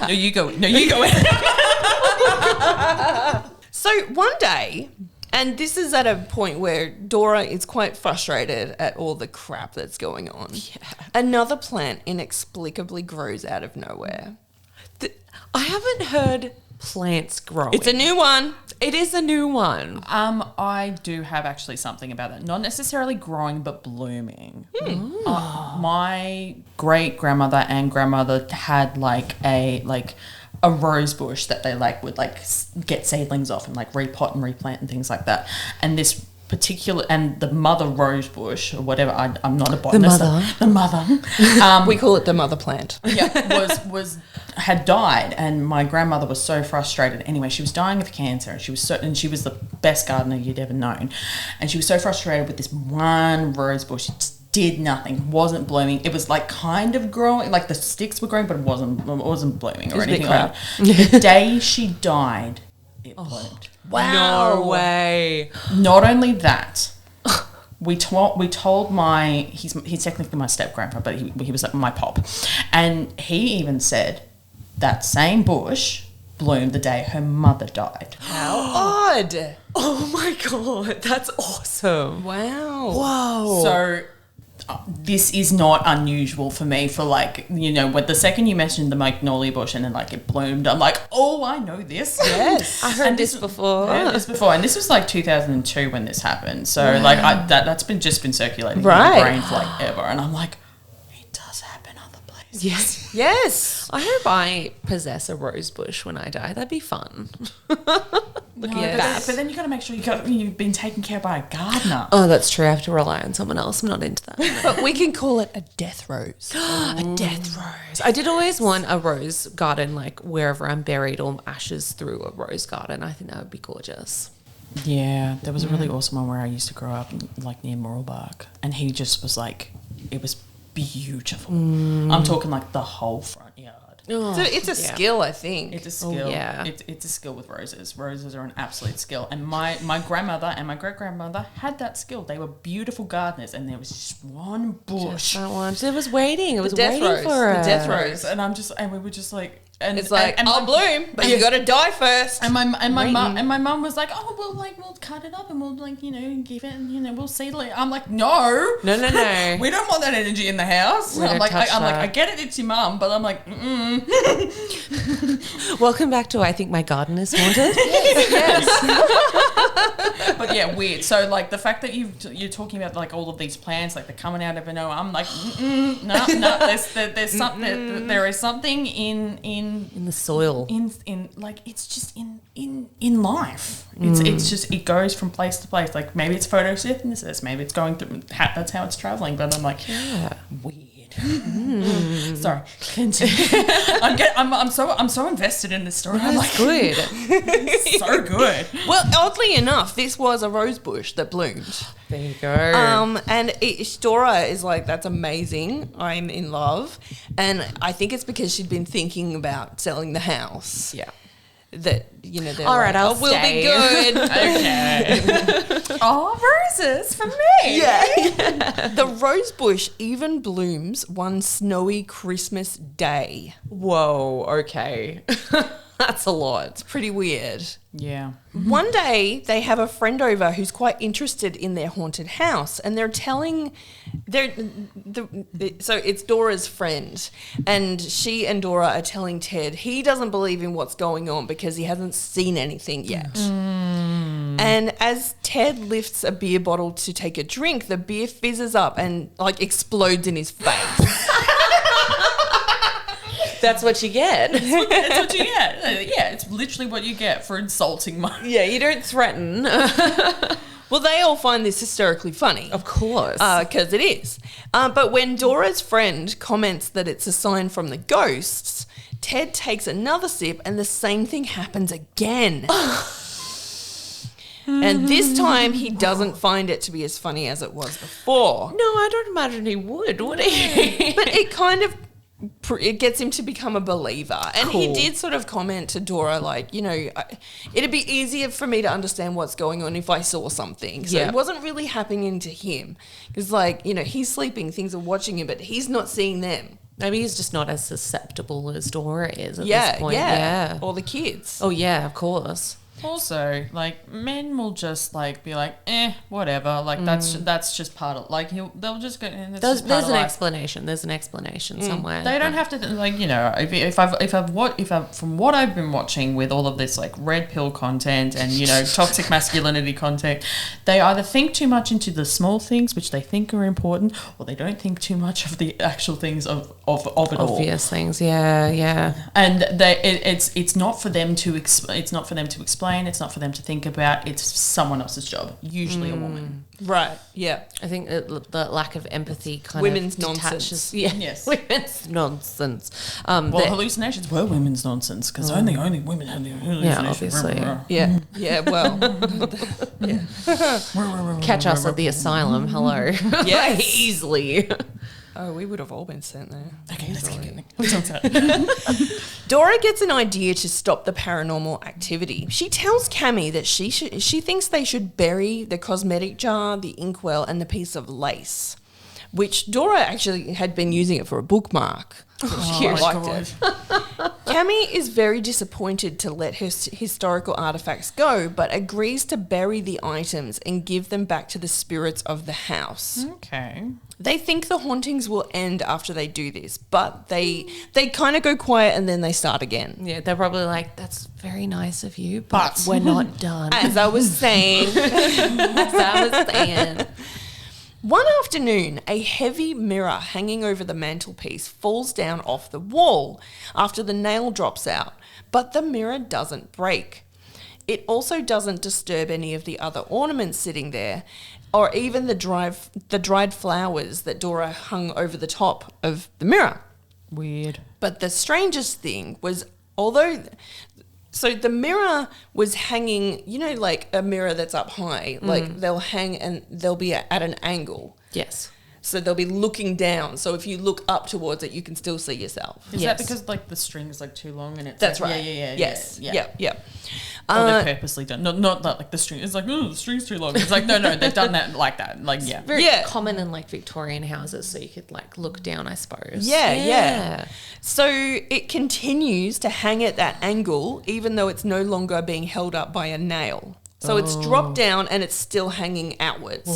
No, you go. No, you go. So one day, and this is at a point where Dora is quite frustrated at all the crap that's going on. Yeah. Another plant inexplicably grows out of nowhere. I haven't heard plants growing. It's a new one. It is a new one. I do have actually something about that. Not necessarily growing, but blooming. My great grandmother and grandmother had like a rose bush that they like would like get seedlings off and like repot and replant and things like that. And this particular and the mother rose bush or whatever. I'm not a botanist. The mother. We call it the mother plant. Yeah, had died, and my grandmother was so frustrated. Anyway, she was dying of cancer, and she was the best gardener you'd ever known, and she was so frustrated with this one rose bush. It just did nothing, wasn't blooming. It was like kind of growing, like the sticks were growing, but it wasn't blooming or anything like that. The day she died, it bloomed. Wow. No way. Not only that. We told he's technically my step grandpa, but he was my pop, and he even said that same bush bloomed the day her mother died. How odd. Oh my God. That's awesome. Wow. Whoa. So this is not unusual for me for like, you know, when the second you mentioned the magnolia bush and then like it bloomed, I'm like, oh, I know this. Yes. I heard this before. And this was like 2002 when this happened. So like that's been circulating in Right. my brain for like ever. And I'm like, it does happen other places. Yes. Yes. I hope I possess a rose bush when I die. That'd be fun. But then you got to make sure you've been taken care of by a gardener. Oh, that's true. I have to rely on someone else. I'm not into that. But we can call it a death rose. A death rose. I did always want a rose garden, like wherever I'm buried, or ashes through a rose garden. I think that would be gorgeous. Yeah, there was a really awesome one where I used to grow up, like near Mooralbark, and he just was like, it was beautiful. I'm talking like the whole front yard. So it's a skill, I think. It's a skill. yeah. It's a skill with roses. Roses are an absolute skill. And my grandmother and my great-grandmother had that skill. They were beautiful gardeners, and there was just one bush. That one. It was waiting. It was death waiting rose. for The it. death rose. And we were just like, and It's like, and I'll bloom, but you got to die first. And my mum was like, oh, we'll cut it up and we'll like, you know, give it, and, you know, we'll seedle it. I'm like, no, No. we don't want that energy in the house. We don't touch I'm like, that. I get it, it's your mum, but I'm like, Welcome back to I Think My Garden is Haunted. But yeah, weird. So like the fact that you're talking about like all of these plants, like they're coming out of nowhere, I'm like, no. There's something. There is something in the soil. in like it's just in life. It's just it goes from place to place. Like maybe it's photosynthesis, maybe it's going through. That's how it's traveling. But I'm like, weird. Sorry, continue. I'm so invested in this story. I'm like, Good. so good. Well, oddly enough, this was a rose bush that bloomed. There you go. And Dora is like, that's amazing. I'm in love. And I think it's because she'd been thinking about selling the house. Yeah. That, you know, they're All like, right, I'll we'll stay." be good. Okay. Oh, roses for me. Yeah. The rose bush even blooms one snowy Christmas day. Whoa, okay. That's a lot. Pretty weird. Yeah. One day they have a friend over who's quite interested in their haunted house, and they're telling so it's Dora's friend, and she and Dora are telling Ted he doesn't believe in what's going on because he hasn't seen anything yet. And as Ted lifts a beer bottle to take a drink, the beer fizzes up and like explodes in his face. That's what you get. That's what you get. Yeah, it's literally what you get for insulting my... Yeah, you don't threaten. Well, they all find this hysterically funny. Of course. Because it is. But when Dora's friend comments that it's a sign from the ghosts, Ted takes another sip and the same thing happens again. And this time he doesn't find it to be as funny as it was before. No, I don't imagine he would he? But it kind of it gets him to become a believer. And he did sort of comment to Dora, like, you know, it'd be easier for me to understand what's going on if I saw something. So it wasn't really happening to him. Because, like, you know, he's sleeping, things are watching him, but he's not seeing them. Maybe he's just not as susceptible as Dora is at this point. Yeah. Or the kids. Oh, yeah, of course. Also, like, men will just, like, be like, whatever. Like, that's just part of, like, they'll just go, There's an explanation. There's an explanation somewhere. They don't have to, like, you know, if I've from what I've been watching with all of this, like, red pill content and, you know, toxic masculinity content, they either think too much into the small things, which they think are important, or they don't think too much of the actual things of it all. Obvious things, yeah. And it's not for them to explain. It's not for them to think about. It's someone else's job, usually a woman. Right, yeah. I think the lack of empathy kind women's of detaches. nonsense. Yeah. Yes. Women's nonsense. Well, hallucinations were women's nonsense because only women had the hallucinations. Yeah, obviously. Yeah, well. Catch us at the asylum. Hello. Yes. Easily. Oh, we would have all been sent there. Okay, let's keep going. Dora gets an idea to stop the paranormal activity. She tells Cammy that she thinks they should bury the cosmetic jar, the inkwell, and the piece of lace, which Dora actually had been using it for a bookmark. She liked it. Cammy is very disappointed to let her historical artifacts go, but agrees to bury the items and give them back to the spirits of the house. Okay. They think the hauntings will end after they do this, but they kind of go quiet and then they start again. Yeah, they're probably like, that's very nice of you, but we're not done. As I was saying. One afternoon, a heavy mirror hanging over the mantelpiece falls down off the wall after the nail drops out, but the mirror doesn't break. It also doesn't disturb any of the other ornaments sitting there, or even the dried flowers that Dora hung over the top of the mirror. Weird. But the strangest thing was, so the mirror was hanging, you know, like a mirror that's up high, like they'll hang and they'll be at an angle. Yes. So they'll be looking down. So if you look up towards it, you can still see yourself. Is that because, like, the string is, like, too long and it's That's like, right. Yes. Yeah. Or they've purposely done not that, like, the string. It's like, the string's too long. It's like, no, they've done that like that. Like, yeah. Very common in, like, Victorian houses, so you could, like, look down, I suppose. Yeah. So it continues to hang at that angle, even though it's no longer being held up by a nail. So it's dropped down and it's still hanging outwards.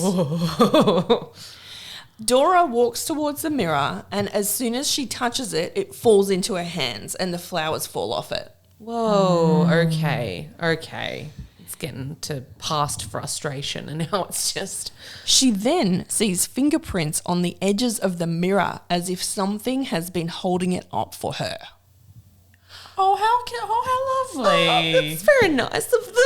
Dora walks towards the mirror, and as soon as she touches it, it falls into her hands and the flowers fall off it. Whoa, okay. It's getting to past frustration, and now it's just... She then sees fingerprints on the edges of the mirror as if something has been holding it up for her. Oh, how lovely. Oh, that's very nice of them.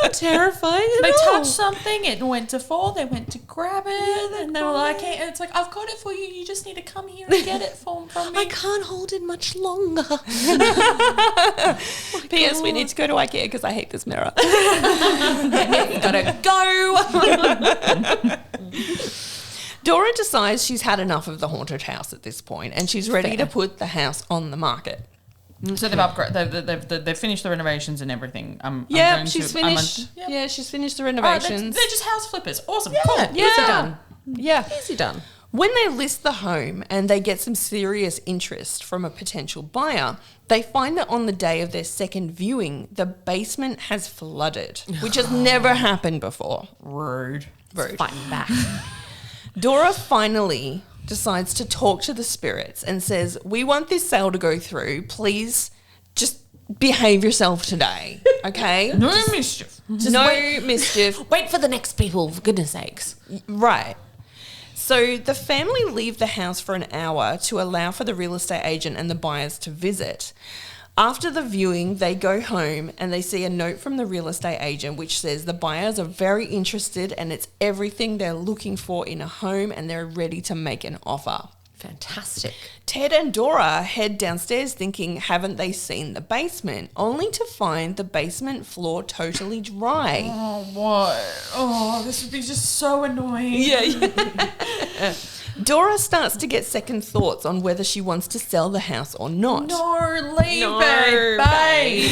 Not terrifying at They all. touched something, it went to fall, they went to grab it, and they were like, hey, and it's like, I've got it for you, you just need to come here and get it from me. I can't hold it much longer. P.S. We need to go to IKEA because I hate this mirror. Gotta go. Dora decides she's had enough of the haunted house at this point, and she's ready to put the house on the market. So they've finished the renovations and everything. She's finished. She's finished the renovations. They're just house flippers. Awesome. Cool. Easy done. Yeah. Easy done. When they list the home and they get some serious interest from a potential buyer, they find that on the day of their second viewing, the basement has flooded, which has never happened before. Rude. Fighting back. Dora finally decides to talk to the spirits and says, we want this sale to go through. Please just behave yourself today, okay? No mischief. Mischief. Wait for the next people, for goodness sakes. Right. So the family leave the house for an hour to allow for the real estate agent and the buyers to visit. After the viewing, they go home and they see a note from the real estate agent which says the buyers are very interested and it's everything they're looking for in a home and they're ready to make an offer. Fantastic. Ted and Dora head downstairs thinking, haven't they seen the basement? Only to find the basement floor totally dry. Oh, what? Oh, this would be just so annoying. Yeah. Dora starts to get second thoughts on whether she wants to sell the house or not. No, leave it, babe.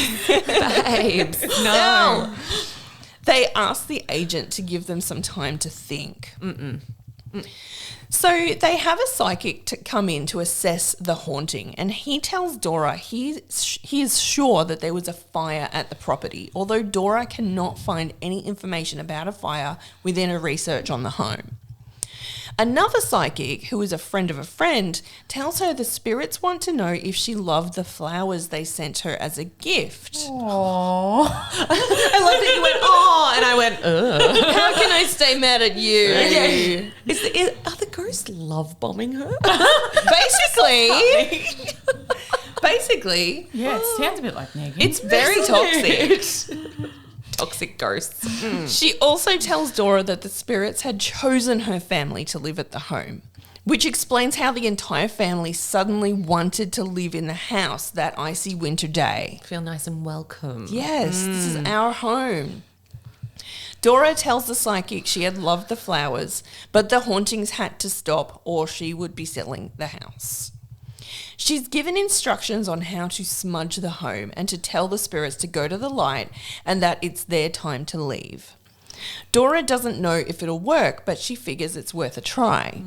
Babes. No. They ask the agent to give them some time to think. So they have a psychic to come in to assess the haunting, and he tells Dora he is sure that there was a fire at the property, although Dora cannot find any information about a fire within her research on the home. Another psychic, who is a friend of a friend, tells her the spirits want to know if she loved the flowers they sent her as a gift. Oh. I love that you went, oh, and I went, ugh. How can I stay mad at you? Are the ghosts love bombing her? Basically, Yeah, it sounds a bit like nagging. it's very toxic. Toxic ghosts. She also tells Dora that the spirits had chosen her family to live at the home, which explains how the entire family suddenly wanted to live in the house that icy winter day. Feel nice and welcome. Yes, this is our home. Dora tells the psychic she had loved the flowers, but the hauntings had to stop or she would be selling the house. She's given instructions on how to smudge the home and to tell the spirits to go to the light and that it's their time to leave. Dora doesn't know if it'll work, but she figures it's worth a try.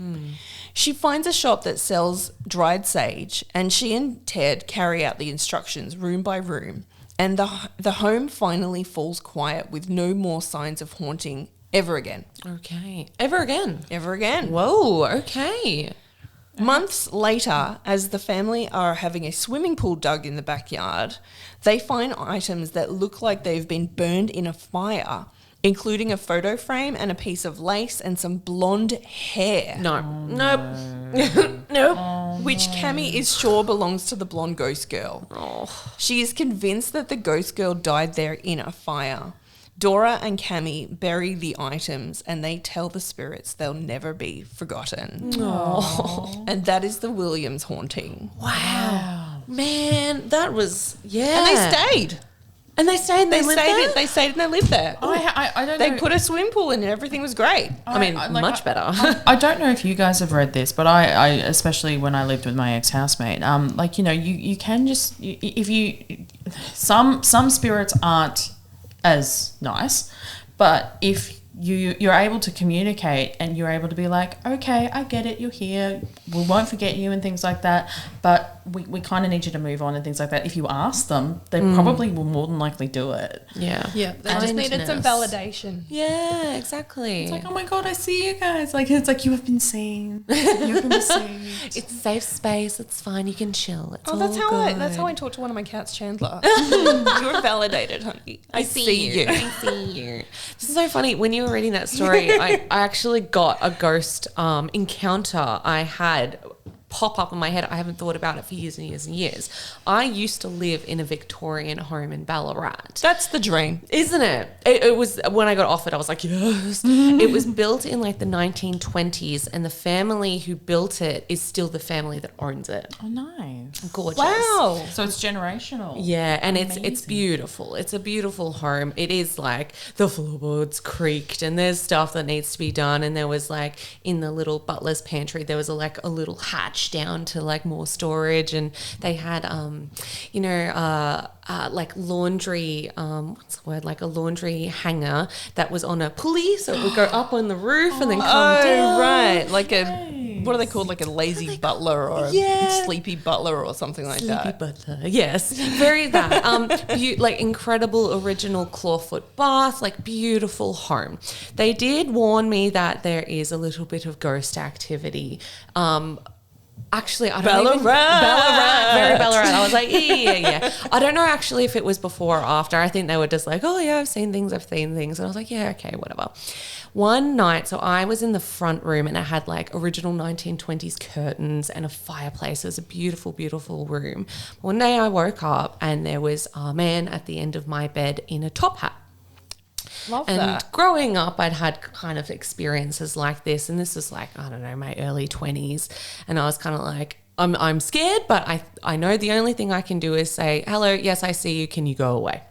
She finds a shop that sells dried sage, and she and Ted carry out the instructions room by room, and the home finally falls quiet with no more signs of haunting ever again. Okay. Ever again? Ever again. Whoa, okay. Months later, as the family are having a swimming pool dug in the backyard, they find items that look like they've been burned in a fire, including a photo frame and a piece of lace and some blonde hair. No. Nope. Nope. Which Cammy is sure belongs to the blonde ghost girl. Oh. She is convinced that the ghost girl died there in a fire. Dora and Cammy bury the items and they tell the spirits they'll never be forgotten. Oh. And that is the Williams haunting. Wow. Man, that was, yeah. And they stayed. And they stayed and they lived there? They stayed and they lived there. I don't They know. put a swim pool in and everything was great. I mean, much better. I don't know if you guys have read this, but I especially when I lived with my ex-housemate, like, you know, you can just, if you, some spirits aren't as nice, but if you're able to communicate and you're able to be like, okay, I get it, you're here, we won't forget you and things like that, but we kind of need you to move on and things like that. If you ask them, they probably will more than likely do it. Yeah. Yeah, they just needed some validation. Yeah, exactly. It's like, oh my God, I see you guys. Like, it's like, you have been seen. You have been received. It's a safe space. It's fine. You can chill. It's all That's how I talk to one of my cats, Chandler. You're validated, honey. I see you. I see you. This is so funny. When you were reading that story, I actually got a ghost encounter I had pop up in my head. I haven't thought about it for years and years and years. I used to live in a Victorian home in Ballarat. That's the dream. Isn't it? It was, when I got offered, I was like, yes. It was built in like the 1920s and the family who built it is still the family that owns it. Oh, nice. Gorgeous. Wow. So it's generational. Yeah, and it's Amazing. beautiful. It's a beautiful home. It is like the floorboards creaked and there's stuff that needs to be done. And there was like in the little butler's pantry, there was a little hatch down to like more storage, and they had like laundry, what's the word, like a laundry hanger that was on a pulley, so it would go up on the roof and then come down. Right, like what are they called, like a lazy butler or a sleepy butler or something like that. Butler. Yes, very that. Like incredible original clawfoot bath, like beautiful home. They did warn me that there is a little bit of ghost activity. Actually, I don't even... Ballarat, very Ballarat. I was like, yeah. I don't know actually if it was before or after. I think they were just like, oh yeah, I've seen things. And I was like, yeah, okay, whatever. one night, so I was in the front room and it had like original 1920s curtains and a fireplace. It was a beautiful, beautiful room. One day I woke up and there was a man at the end of my bed in a top hat. Love And that. growing up, I'd had kind of experiences like this. And this was like, I don't know, my early 20s. And I was kind of like, I'm scared, but I know the only thing I can do is say, hello, yes, I see you. Can you go away?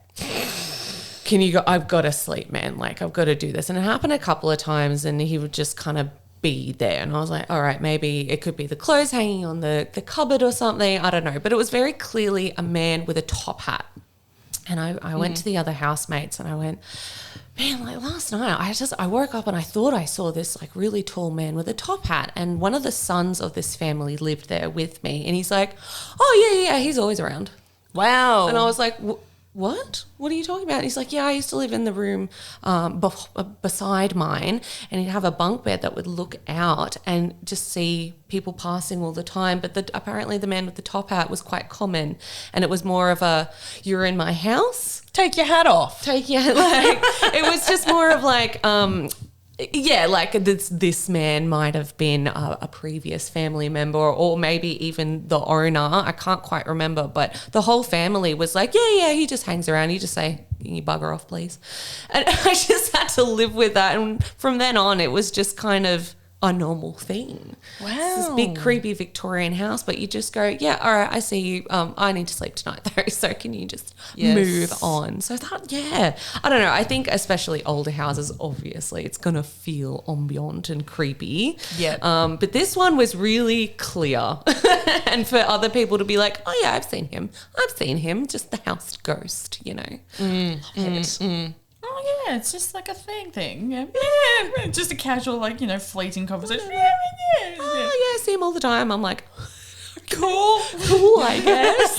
Can you go? I've got to sleep, man. Like, I've got to do this. And it happened a couple of times and he would just kind of be there. And I was like, all right, maybe it could be the clothes hanging on the cupboard or something. I don't know. But it was very clearly a man with a top hat. And I went to the other housemates and I went, man, like last night I woke up and I thought I saw this like really tall man with a top hat, and one of the sons of this family lived there with me, and he's like, oh yeah, he's always around. Wow. And I was like, what? What are you talking about? And he's like, yeah, I used to live in the room beside mine, and he'd have a bunk bed that would look out and just see people passing all the time. But apparently the man with the top hat was quite common, and it was more of a, you're in my house? Take your hat off. Like, it was just more of like, like this man might have been a previous family member or maybe even the owner. I can't quite remember, but the whole family was like, yeah, he just hangs around. You just say, can you bugger off, please? And I just had to live with that. And from then on, it was just kind of a normal thing. Wow. It's this big creepy Victorian house, but you just go, yeah, all right, I see you. I need to sleep tonight though, so can you just move on? So that, I don't know. I think especially older houses, obviously, it's gonna feel ambient and creepy. Yeah. But this one was really clear, and for other people to be like, oh yeah, I've seen him, just the house ghost, you know. Love it. Oh yeah, it's just like a thing. Yeah, just a casual, like, you know, fleeting conversation. Yeah. Oh yeah, I see him all the time. I'm like, Cool, I guess.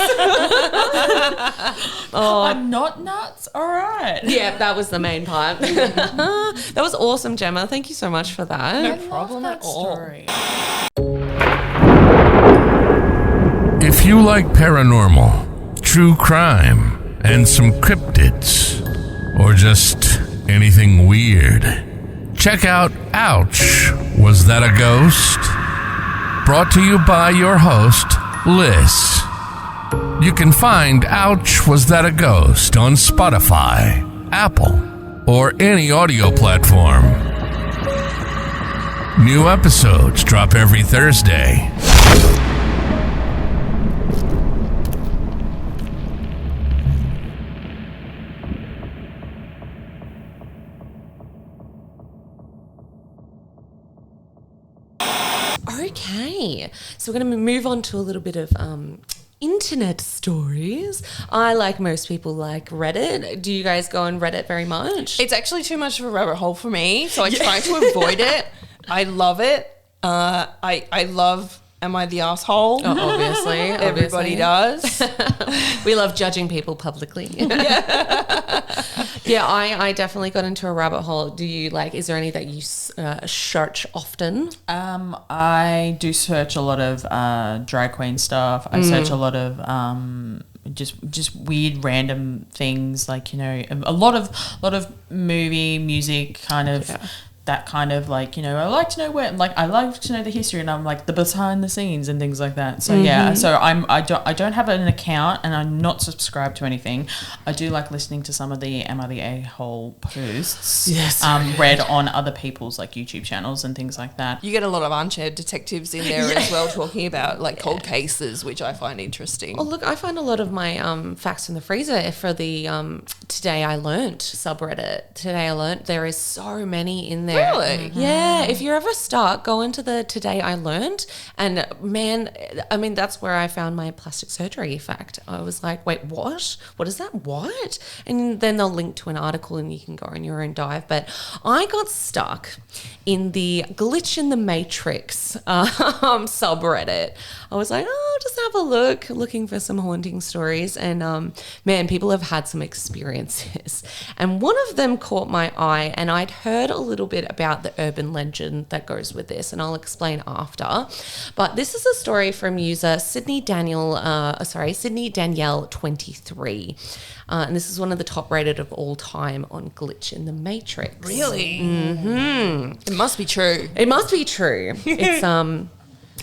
I'm not nuts. All right. Yeah, that was the main part. That was awesome, Gemma. Thank you so much for that. No problem at all. Story. If you like paranormal, true crime, and some cryptids, or just anything weird, check out Ouch, Was That a Ghost? Brought to you by your host, Liz. You can find Ouch, Was That a Ghost on Spotify, Apple, or any audio platform. New episodes drop every Thursday. Okay, so we're going to move on to a little bit of internet stories. I, like most people, like Reddit. Do you guys go on Reddit very much? It's actually too much of a rabbit hole for me, so I try to avoid it. I love it. I love Am I the Asshole? Oh, obviously. Everybody does. We love judging people publicly. Yeah, I definitely got into a rabbit hole. Do you is there any that you search often? I do search a lot of drag queen stuff. I search a lot of just weird random things, like, you know, a lot of movie music kind of. Yeah. That kind of, like, you know, I like to know where, like, I like to know the history, and I'm like the behind the scenes and things like that. So yeah, so I don't have an account, and I'm not subscribed to anything. I do like listening to some of the Am I the A-hole posts. Yes. Read on other people's like YouTube channels and things like that. You get a lot of armchair detectives in there as well, talking about like cold cases, which I find interesting. Oh, look, I find a lot of my facts in the freezer for the Today I Learnt subreddit. Today I Learnt, there is so many in there. Really? Yeah. If you're ever stuck, go into the Today I Learnt, and man, I mean, that's where I found my plastic surgery fact. I was like, wait, what? What is that? What? And then they'll link to an article and you can go on your own dive. But I got stuck in the Glitch in the Matrix subreddit. I was like, oh, just have a look, looking for some haunting stories. And man, people have had some experiences. And one of them caught my eye, and I'd heard a little bit about the urban legend that goes with this, and I'll explain after. But this is a story from user Sydney Danielle 23. And this is one of the top rated of all time on Glitch in the Matrix. Really? Mm-hmm. It must be true. It must be true.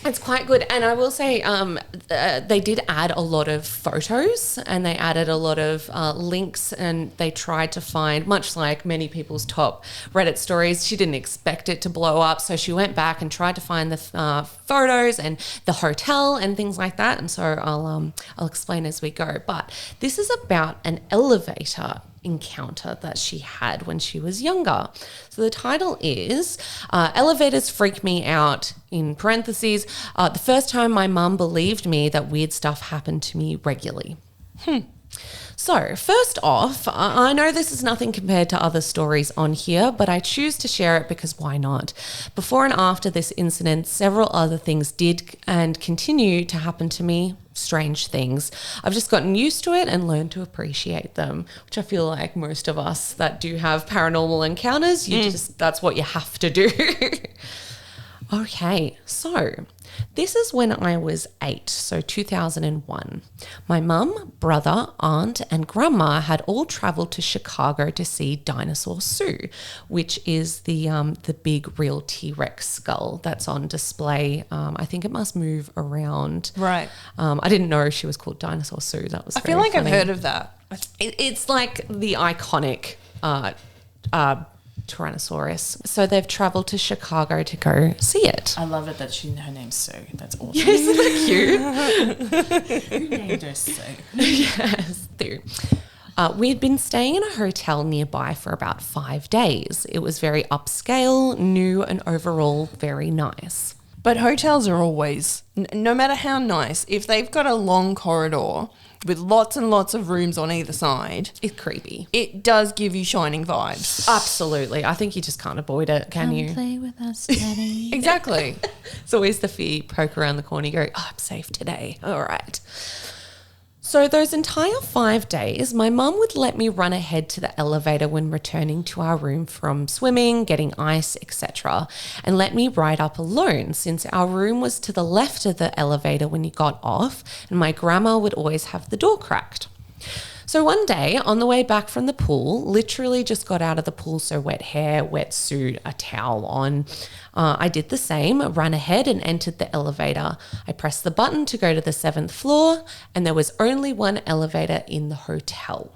It's quite good. And I will say they did add a lot of photos, and they added a lot of links, and they tried to find, much like many people's top Reddit stories, she didn't expect it to blow up. So she went back and tried to find the photos and the hotel and things like that. And so I'll explain as we go. But this is about an elevator encounter that she had when she was younger. So the title is Elevators Freak Me Out, in parentheses, the first time my mum believed me that weird stuff happened to me regularly. So first off, I know this is nothing compared to other stories on here, but I choose to share it because why not? Before and after this incident, several other things did and continue to happen to me. Strange things. I've just gotten used to it and learned to appreciate them, which I feel like most of us that do have paranormal encounters, that's what you have to do. Okay, so this is when I was 8, so 2001. My mum, brother, aunt, and grandma had all travelled to Chicago to see Dinosaur Sue, which is the big real T-Rex skull that's on display. I think it must move around. Right. I didn't know she was called Dinosaur Sue. That was. I feel like funny. I've heard of that. It's like the iconic Tyrannosaurus. So they've travelled to Chicago to go see it. I love it that her name's Sue. That's awesome. Yeah, isn't that cute? Who named her Sue? Yes, do. We had been staying in a hotel nearby for about 5 days. It was very upscale, new, and overall very nice. But hotels are always, no matter how nice, if they've got a long corridor with lots and lots of rooms on either side, It's creepy. it does give you Shining vibes. Absolutely. I think you just can't avoid it, can you? Play with us, Daddy. Exactly. It's always the fear. You poke around the corner, you go, oh, I'm safe today. All right. So those entire 5 days, my mum would let me run ahead to the elevator when returning to our room from swimming, getting ice, etc., and let me ride up alone since our room was to the left of the elevator when you got off, and my grandma would always have the door cracked. So one day, on the way back from the pool, literally just got out of the pool, so wet hair, wet suit, a towel on. I did the same, ran ahead and entered the elevator. I pressed the button to go to the 7th floor, and there was only one elevator in the hotel.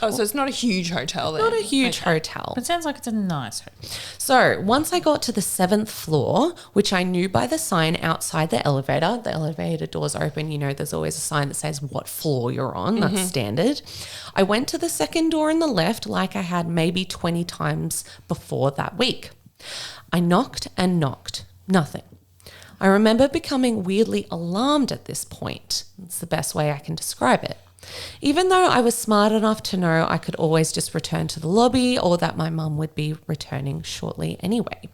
Oh, so it's not a huge hotel then? Not a huge hotel. It sounds like it's a nice hotel. So once I got to the 7th floor, which I knew by the sign outside the elevator doors open, you know, there's always a sign that says what floor you're on. That's standard. I went to the second door on the left like I had maybe 20 times before that week. I knocked and knocked. Nothing. I remember becoming weirdly alarmed at this point. It's the best way I can describe it. Even though I was smart enough to know I could always just return to the lobby or that my mum would be returning shortly anyway.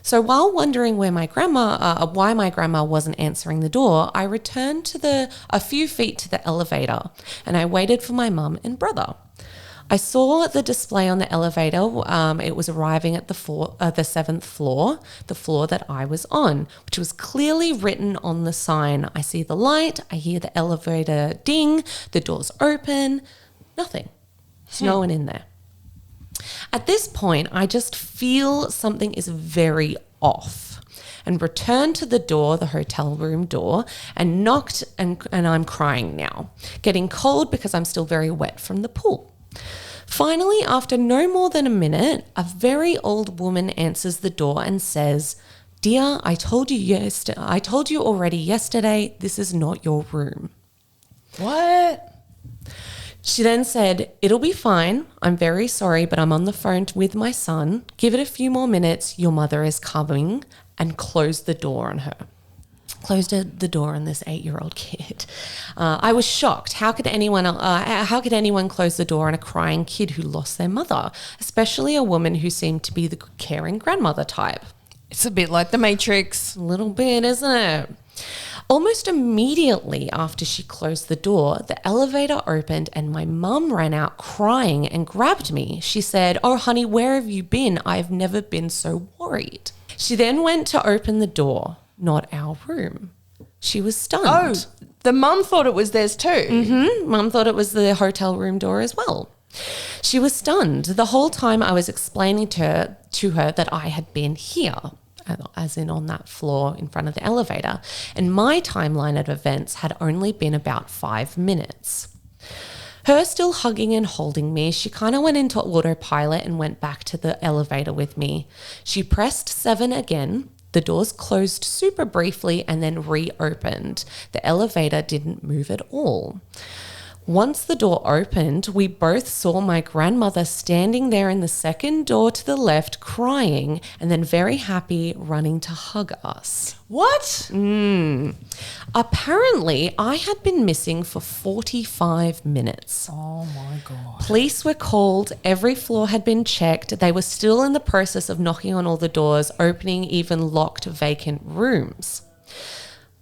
So while wondering why my grandma wasn't answering the door, I returned to a few feet to the elevator and I waited for my mum and brother. I saw the display on the elevator. It was arriving at the 7th floor, the floor that I was on, which was clearly written on the sign. I see the light. I hear the elevator ding. The doors open. Nothing. There's no one in there. At this point, I just feel something is very off and returned to the door, the hotel room door, and knocked, and I'm crying now, getting cold because I'm still very wet from the pool. Finally, after no more than a minute, a very old woman answers the door and says, "Dear, I told you already yesterday, this is not your room." What? She then said, "It'll be fine. I'm very sorry, but I'm on the phone with my son. Give it a few more minutes. Your mother is coming," and closed the door on her. closed the door on this 8-year-old kid. I was shocked. How could anyone close the door on a crying kid who lost their mother, especially a woman who seemed to be the caring grandmother type? It's a bit like The Matrix. A little bit, isn't it? Almost immediately after she closed the door, the elevator opened and my mum ran out crying and grabbed me. She said, "Oh, honey, where have you been? I've never been so worried." She then went to open the door, not our room. She was stunned. Oh, the mum thought it was theirs too. Mum thought it was the hotel room door as well. She was stunned. The whole time I was explaining to her that I had been here, as in on that floor in front of the elevator, and my timeline of events had only been about 5 minutes. Her still hugging and holding me, she kind of went into autopilot and went back to the elevator with me. She pressed 7 again. The doors closed super briefly and then reopened. The elevator didn't move at all. Once the door opened, we both saw my grandmother standing there in the second door to the left, crying, and then very happy, running to hug us. What? Apparently, I had been missing for 45 minutes. Oh my God. Police were called. Every floor had been checked. They were still in the process of knocking on all the doors, opening even locked vacant rooms.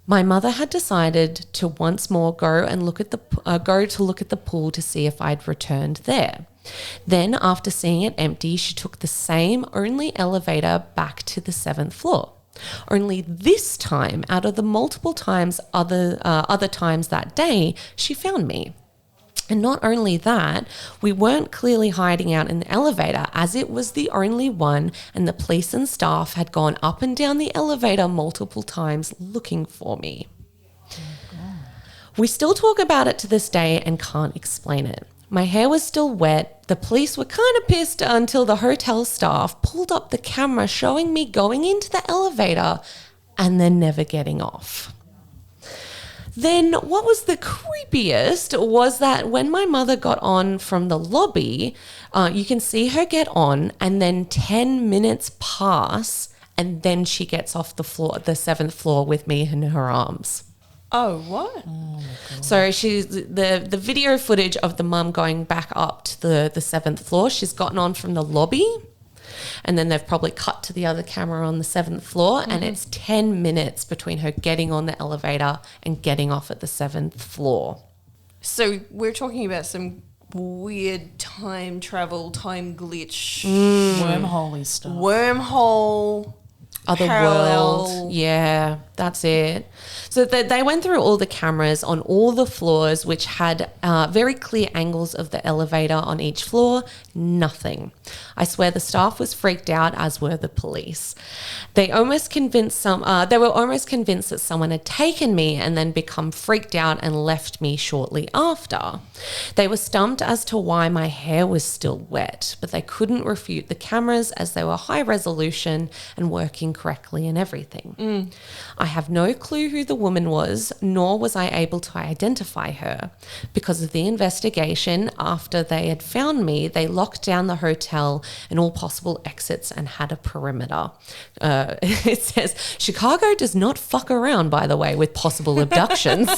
My mother had decided to once more go to look at the pool to see if I'd returned there. Then, after seeing it empty, she took the same only elevator back to the 7th floor. Only this time, out of the multiple times other times that day, she found me. And not only that, we weren't clearly hiding out in the elevator, as it was the only one, and the police and staff had gone up and down the elevator multiple times looking for me. We still talk about it to this day and can't explain it. My hair was still wet. The police were kind of pissed until the hotel staff pulled up the camera showing me going into the elevator and then never getting off. Then what was the creepiest was that when my mother got on from the lobby, you can see her get on and then 10 minutes pass and then she gets off the floor, the 7th floor with me in her arms. Oh, what? So she's the video footage of the mum going back up to the 7th floor. She's gotten on from the lobby. And then they've probably cut to the other camera on the 7th floor, and it's 10 minutes between her getting on the elevator and getting off at the 7th floor. So we're talking about some weird time travel, time glitch, Wormhole-y stuff. wormhole, Other parallel. world. Yeah, that's it. So they went through all the cameras on all the floors, which had very clear angles of the elevator on each floor. Nothing. I swear the staff was freaked out, as were the police. They were almost convinced that someone had taken me and then become freaked out and left me shortly after. They were stumped as to why my hair was still wet, but they couldn't refute the cameras as they were high resolution and working correctly and everything. I have no clue who the woman was, nor was I able to identify her. Because of the investigation, after they had found me, they locked down the hotel and all possible exits and had a perimeter. It says, Chicago does not fuck around, by the way, with possible abductions.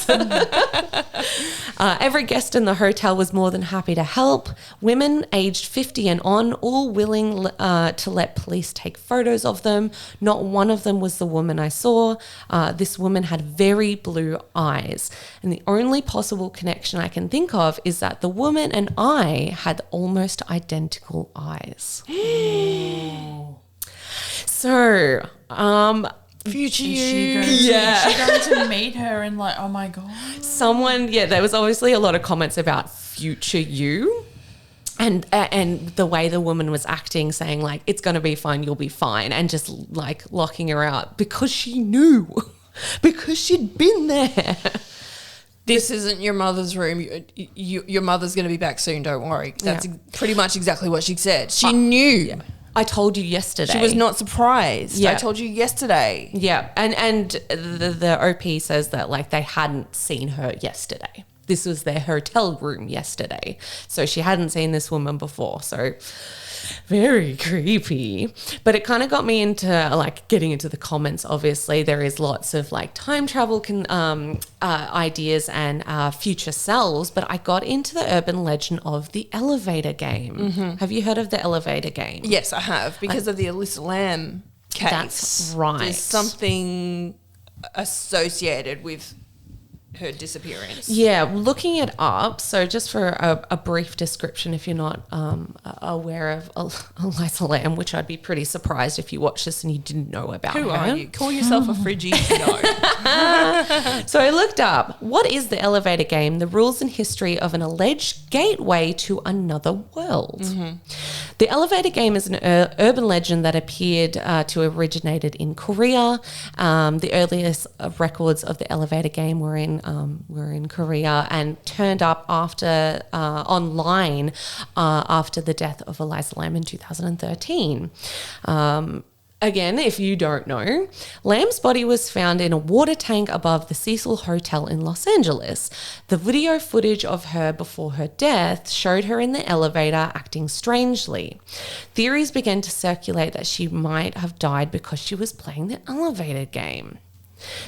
Every guest in the hotel was more than happy to help. Women aged 50 and on, all willing to let police take photos of them. Not one of them was the woman I saw. This woman had very blue eyes. And the only possible connection I can think of is that the woman and I had almost identical eyes. So, future you. Is she going to meet her and like, oh my God. There was obviously a lot of comments about future you. And the way the woman was acting, saying like, it's going to be fine, you'll be fine. And just like locking her out because she knew, because she'd been there. This isn't your mother's room. Your mother's going to be back soon, don't worry. That's pretty much exactly what she said. She knew. Yeah. I told you yesterday. She was not surprised. Yeah. I told you yesterday. Yeah. And the OP says that like they hadn't seen her yesterday. this was their hotel room yesterday. So she hadn't seen this woman before. So very creepy. But it kind of got me into like getting into the comments. Obviously, there is lots of like time travel ideas and future selves. But I got into the urban legend of the elevator game. Mm-hmm. Have you heard of the elevator game? Yes, I have, because of the Alyssa Lamb case. That's right. There's something associated with her disappearance. Yeah, looking it up. So just for a brief description, if you're not aware of Alyssa Lamb, which I'd be pretty surprised if you watched this and you didn't know about Who her. are you? Call yourself a Fridgie? No. So I looked up, what is the elevator game? The rules and history of an alleged gateway to another world. Mm-hmm. The elevator game is an urban legend that appeared to originated in Korea. The earliest records of the elevator game were in Korea and turned up after online after the death of Alyssa Lamb in 2013. Again, if you don't know, Lamb's body was found in a water tank above the Cecil Hotel in Los Angeles. The video footage of her before her death showed her in the elevator acting strangely. Theories began to circulate that she might have died because she was playing the elevator game.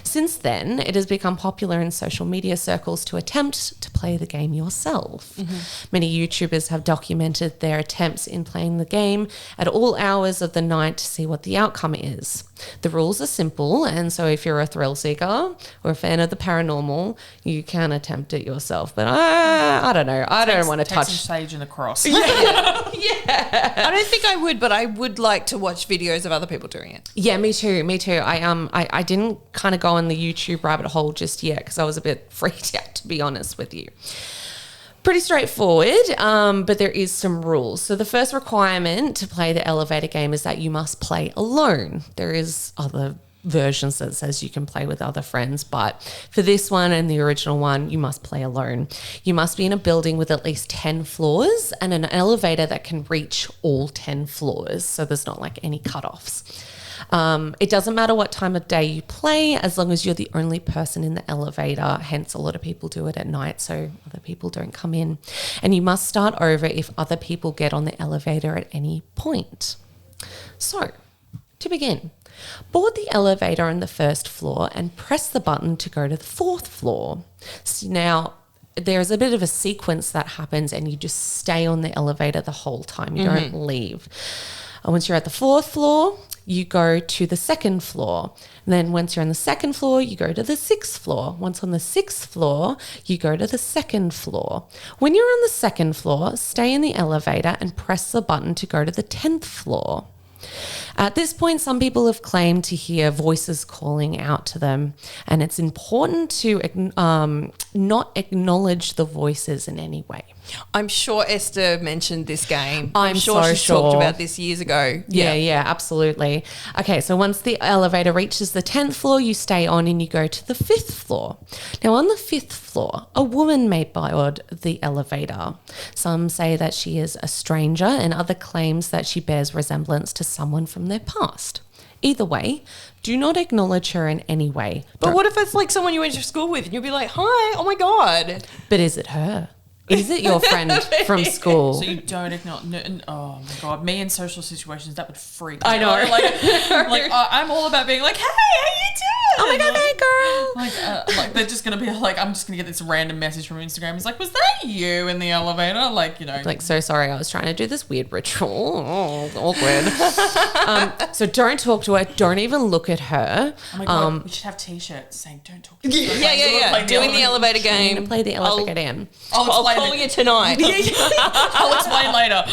Since then, it has become popular in social media circles to attempt to play the game yourself. Mm-hmm. Many YouTubers have documented their attempts in playing the game at all hours of the night to see what the outcome is. The rules are simple, and so if you're a thrill seeker or a fan of the paranormal, you can attempt it yourself. But I don't know. I don't want to touch some sage and a cross. Yeah. I don't think I would, but I would like to watch videos of other people doing it. Yeah, me too. I didn't kind of go on the YouTube rabbit hole just yet because I was a bit freaked out, to be honest with you. Pretty straightforward, but there is some rules. So the first requirement to play the elevator game is that you must play alone. There is other versions that says you can play with other friends, but for this one and the original one, you must play alone. You must be in a building with at least 10 floors and an elevator that can reach all 10 floors. So there's not like any cutoffs. It doesn't matter what time of day you play, as long as you're the only person in the elevator. Hence, a lot of people do it at night so other people don't come in. And you must start over if other people get on the elevator at any point. So, to begin, board the elevator on the first floor and press the button to go to the fourth floor. So now, there's a bit of a sequence that happens and you just stay on the elevator the whole time. You don't leave. And once you're at the fourth floor, you go to the second floor. And then once you're on the second floor, you go to the sixth floor. Once on the sixth floor, you go to the second floor. When you're on the second floor, stay in the elevator and press the button to go to the 10th floor. At this point, some people have claimed to hear voices calling out to them, and it's important to not acknowledge the voices in any way. I'm sure Esther mentioned this game. I'm sure so she talked about this years ago. Yeah, absolutely. Okay, so once the elevator reaches the 10th floor, you stay on and you go to the 5th floor. Now, on the 5th floor, a woman may board the elevator. Some say that she is a stranger, and other claims that she bears resemblance to someone from their past. Either way, do not acknowledge her in any way. But what if it's like someone you went to school with and you'll be like, hi, oh my God. But is it her? Is it your friend from school? So you don't acknowledge. No, oh my God, me in social situations, that would freak me I know. out. Like I'm all about being like, hey, how you doing? Oh my God, hey girl. Like they're just gonna be like, I'm just gonna get this random message from Instagram. It's like, was that you in the elevator? Like, you know, like, so sorry, I was trying to do this weird ritual. Oh, awkward. So don't talk to her. Don't even look at her. Oh my God, we should have T-shirts saying "Don't talk to me." Yeah. Doing the elevator I'm game. gonna play the elevator game. I'll call you tonight. I'll explain later.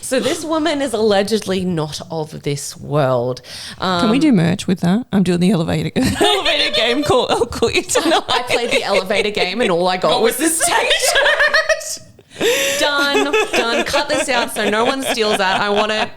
So this woman is allegedly not of this world. Can we do merch with that? I'm doing the elevator game. I'll call you tonight. I played the elevator game and all I got was this T-shirt. Done. Cut this out so no one steals that. I want it.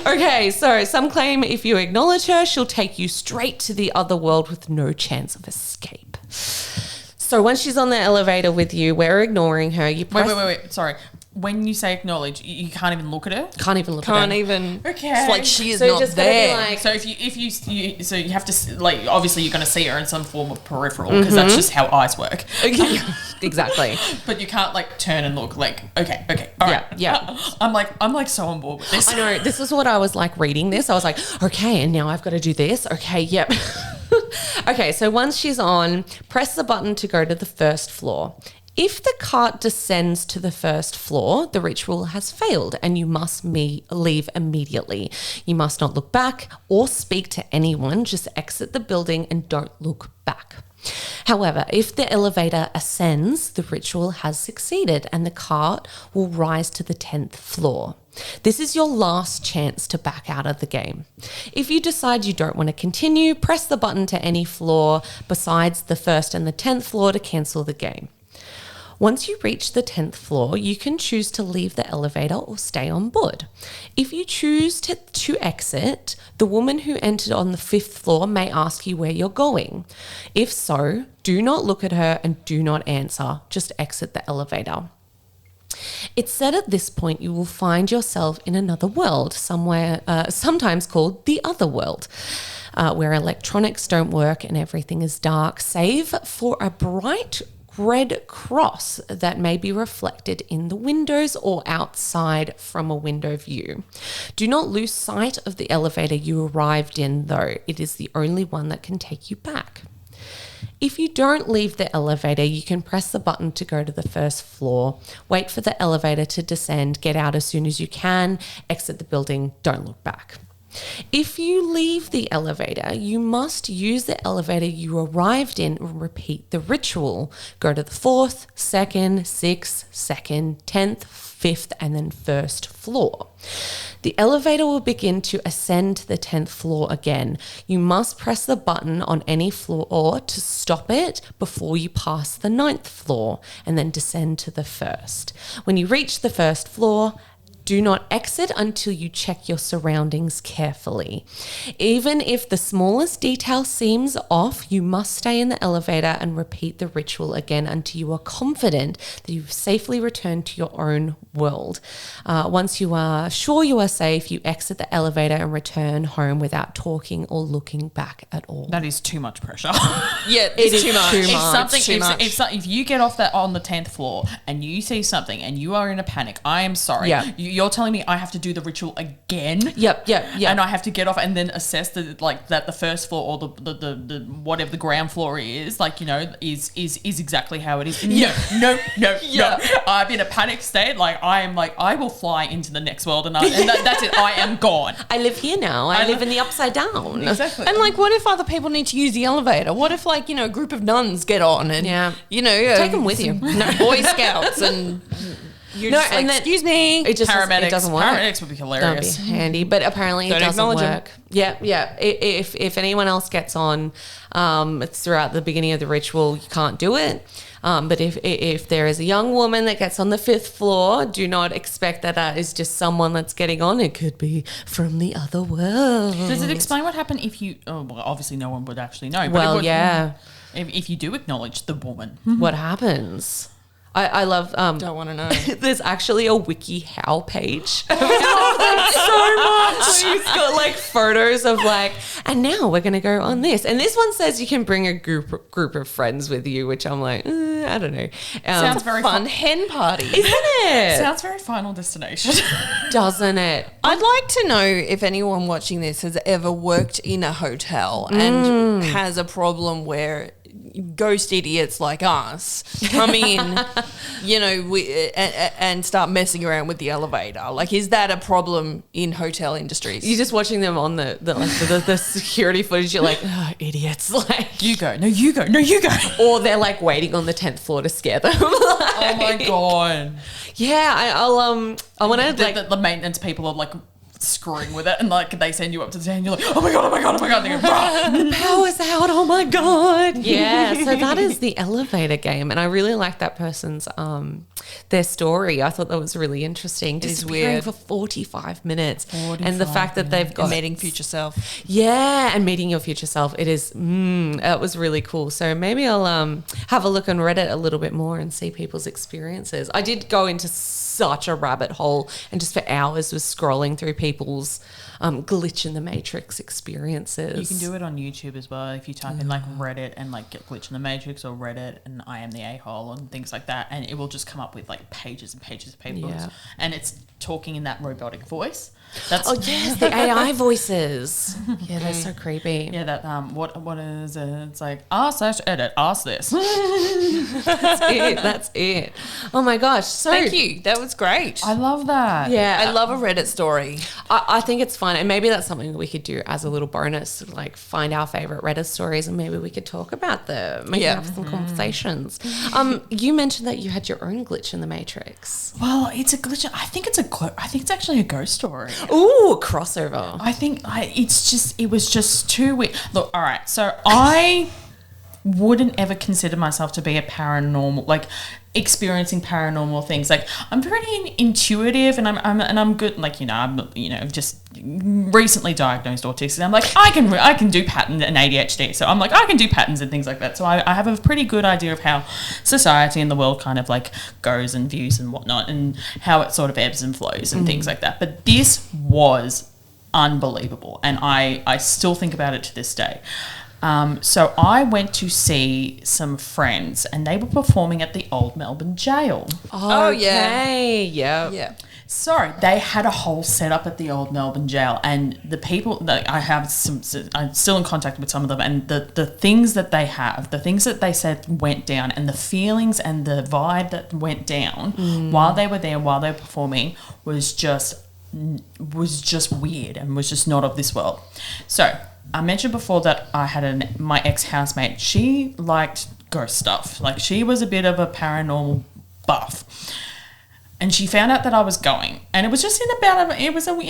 Okay, so some claim if you acknowledge her, she'll take you straight to the other world with no chance of escape. So once she's on the elevator with you, we're ignoring her. You press Wait. Sorry. when you say acknowledge, you can't even look at her. Can't even look at Can't her. even. Okay. It's like she is So you not just gotta be there. like- So if you so you have to like obviously you're going to see her in some form of peripheral because that's just how eyes work. Exactly. But you can't like turn and look like okay, all Yeah, right. yeah. I'm like so on board with this. I know. This is what I was like reading this. I was like, okay, and now I've got to do this. Okay, yep. Okay, so once she's on, press the button to go to the first floor. If the cart descends to the first floor, the ritual has failed and you must leave immediately. You must not look back or speak to anyone. Just exit the building and don't look back. However, if the elevator ascends, the ritual has succeeded and the cart will rise to the 10th floor. This is your last chance to back out of the game. If you decide you don't want to continue, press the button to any floor besides the 1st and the 10th floor to cancel the game. Once you reach the 10th floor, you can choose to leave the elevator or stay on board. If you choose to exit, the woman who entered on the 5th floor may ask you where you're going. If so, do not look at her and do not answer. Just exit the elevator. It's said at this point you will find yourself in another world, somewhere, sometimes called the other world, where electronics don't work and everything is dark, save for a bright red cross that may be reflected in the windows or outside from a window view. Do not lose sight of the elevator you arrived in, though. It is the only one that can take you back. If you don't leave the elevator, you can press the button to go to the first floor, wait for the elevator to descend, get out as soon as you can, exit the building, don't look back. If you leave the elevator, you must use the elevator you arrived in and repeat the ritual. Go to the 4th, 2nd, 6th, 2nd, 10th, 5th, and then 1st floor. The elevator will begin to ascend to the 10th floor again. You must press the button on any floor to stop it before you pass the 9th floor and then descend to the 1st. When you reach the 1st floor, do not exit until you check your surroundings carefully. Even if the smallest detail seems off, you must stay in the elevator and repeat the ritual again until you are confident that you've safely returned to your own world. Once you are sure you are safe, you exit the elevator and return home without talking or looking back at all. That is too much pressure. Yeah, it's too much. If you get off that on the 10th floor and you see something and you are in a panic, I am sorry. Yeah. You're telling me I have to do the ritual again? Yep. And I have to get off and then assess that the first floor or the whatever the ground floor is, is exactly how it is. No. I'm in a panic state. I will fly into the next world and that's it. I am gone. I live here now. I live in the upside down. Exactly. And what if other people need to use the elevator? What if a group of nuns get on and take them with you. Boy Scouts and you're just and then, excuse me. It just Paramedics. it doesn't work. Paramedics would be hilarious. That'd be handy, but apparently it Don't doesn't acknowledge work. Yeah. If anyone else gets on throughout the beginning of the ritual, you can't do it. But if there is a young woman that gets on the 5th floor, do not expect that is just someone that's getting on. It could be from the other world. Does it explain what happened if you? Oh, well, obviously no one would actually know. But Well, yeah. If you do acknowledge the woman, What happens? I love. Don't want to know. There's actually a WikiHow page. I love that so much. It's got photos of and now we're gonna go on this. And this one says you can bring a group of friends with you, which I'm like, I don't know. sounds very Fun hen party. isn't it? sounds very Final Destination. Doesn't it? I'd like to know if anyone watching this has ever worked in a hotel and has a problem where ghost idiots like us come in, and start messing around with the elevator. Is that a problem in hotel industries? You're just watching them on the security footage. You're like, oh, idiots! You go. No, you go. No, you go. Or they're waiting on the 10th floor to scare them. Oh my god. Yeah, I want to The maintenance people are screwing with it and they send you up to the 10 and you're like, oh my god. They go, the power's out. Oh my god. Yeah. So that is the elevator game, and I really like that person's their story. I thought that was really interesting. Disappearing weird. for 45 minutes, and the fact that they've got meeting future self. Yeah, and meeting your future self. It is. That was really cool. So maybe I'll have a look on Reddit a little bit more and see people's experiences. I did go into such a rabbit hole, and just for hours was scrolling through people's glitch in the matrix experiences. You can do it on YouTube as well if you type in like Reddit and like get glitch in the matrix or Reddit and I am the a-hole and things like that, and it will just come up with like pages and pages of people, and it's talking in that robotic voice. That's the AI voices. Yeah, they're so creepy. Yeah, that what is it? It's like r/edit, ask this. That's it. Oh my gosh. So Thank you. That was great. I love that. yeah, I love a Reddit story. I think it's fun, and maybe that's something we could do as a little bonus, like find our favorite Reddit stories, and maybe we could talk about them, maybe have some conversations. You mentioned that you had your own glitch in the Matrix. Well, it's a glitch. I think it's actually a ghost story. Ooh, crossover. I think it was just too weird. Look, all right. So I wouldn't ever consider myself to be a paranormal, like experiencing paranormal things. Like I'm pretty intuitive, and I'm good. Like I'm just recently diagnosed autistic. I'm like I can do patterns and ADHD. So I'm like I can do patterns and things like that. So I have a pretty good idea of how society and the world kind of like goes and views and whatnot, and how it sort of ebbs and flows and things like that. But this was unbelievable, and I still think about it to this day. So I went to see some friends, and they were performing at the Old Melbourne Jail. Okay. Yeah. So they had a whole setup at the Old Melbourne Jail, and the people that I'm still in contact with some of them, and the things that they have, the things that they said went down, and the feelings and the vibe that went down while they were there, while they were performing, was just weird and was just not of this world. So I mentioned before that I had my ex-housemate. She liked ghost stuff. Like she was a bit of a paranormal buff. And she found out that I was going. And it was just in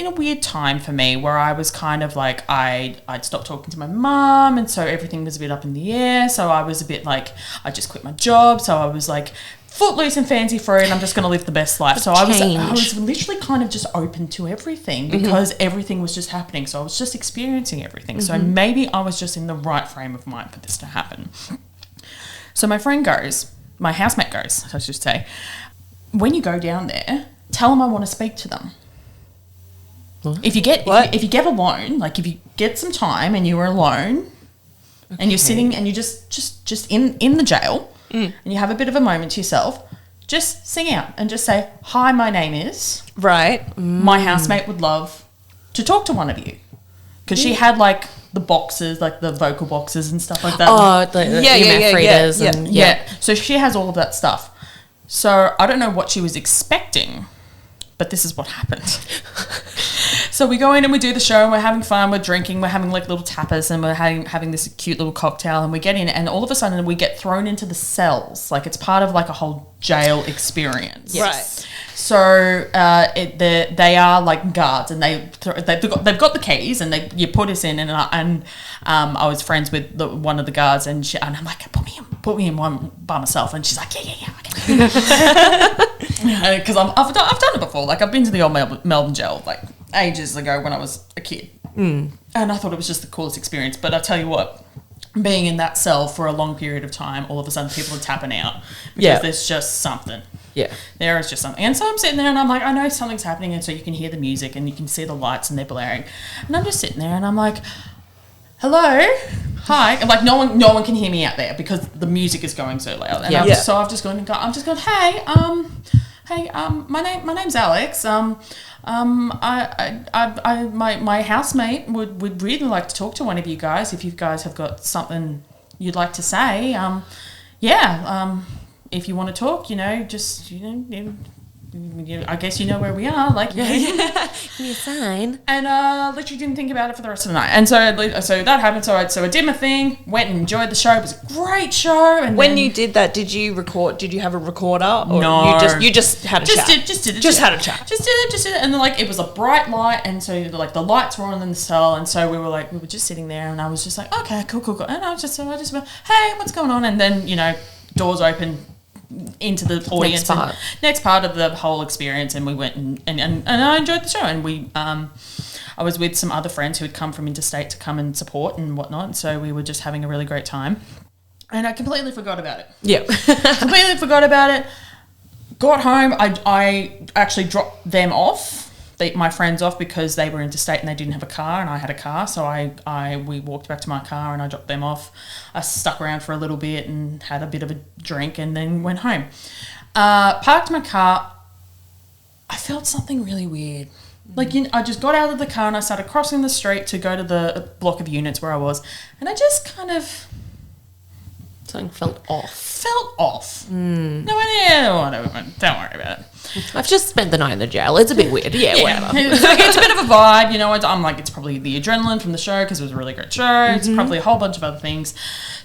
a weird time for me where I was kind of like, I'd stopped talking to my mum, and so everything was a bit up in the air. So I was a bit like, I just quit my job. So I was like footloose and fancy free, and I'm just going to live the best life. So I was literally kind of just open to everything because everything was just happening. So I was just experiencing everything. So maybe I was just in the right frame of mind for this to happen. So my housemate goes, I should say, when you go down there, tell them I want to speak to them. What? If you get alone, like if you get some time and you're alone and you're sitting and you're just in the jail, and you have a bit of a moment to yourself, just sing out and just say, hi, my name is... Right. My housemate would love to talk to one of you. Because she had, like, the boxes, like the vocal boxes and stuff like that. Oh, the EMF readers. Yeah. So she has all of that stuff. So I don't know what she was expecting, but this is what happened. So we go in and we do the show, and we're having fun, we're drinking, we're having like little tapas, and we're having this cute little cocktail, and we get in, and all of a sudden we get thrown into the cells. Like it's part of like a whole jail experience. Yes. Right. So they are like guards, and they've got the keys, and you put us in, and I was friends with one of the guards, and I'm like, put me in one by myself, and she's like, yeah, okay. Because I've done it before. Like I've been to the Old Melbourne Jail like ages ago when I was a kid, and I thought it was just the coolest experience. But I tell you what, being in that cell for a long period of time, all of a sudden people are tapping out because there's just something. Yeah, there is just something. And so I'm sitting there and I'm like, I know something's happening, and so you can hear the music and you can see the lights and they're blaring, and I'm just sitting there and I'm like, hello, hi, and like no one can hear me out there because the music is going so loud. And so I've just gone, hey, my name's Aleks. My housemate would really like to talk to one of you guys if you guys have got something you'd like to say. If you want to talk, I guess you know where we are. Like, give me a sign. And literally didn't think about it for the rest of the night. And so that happened. So I did my thing, went and enjoyed the show. It was a great show. And when you did that, did you record? Did you have a recorder? Or no, you just had a chat. Just did it. And like it was a bright light, and so like the lights were on in the cell, and so we were just sitting there, and I was just like, okay, cool. And I just went, hey, what's going on? And then doors open into the audience, next part of the whole experience, and we went and I enjoyed the show, and I was with some other friends who had come from interstate to come and support and whatnot, and so we were just having a really great time, and I completely forgot about it. Yeah. Completely forgot about it. got home. I actually dropped them off, my friends off, because they were interstate and they didn't have a car and I had a car. So we walked back to my car and I dropped them off. I stuck around for a little bit and had a bit of a drink and then went home. Parked my car. I felt something really weird. Like, I just got out of the car and I started crossing the street to go to the block of units where I was. And I just kind of... Something felt off. No idea. Whatever. Don't worry about it. I've just spent the night in the jail. It's a bit weird. Yeah, whatever. It's a bit of a vibe, you know. I'm like, it's probably the adrenaline from the show because it was a really great show. It's probably a whole bunch of other things.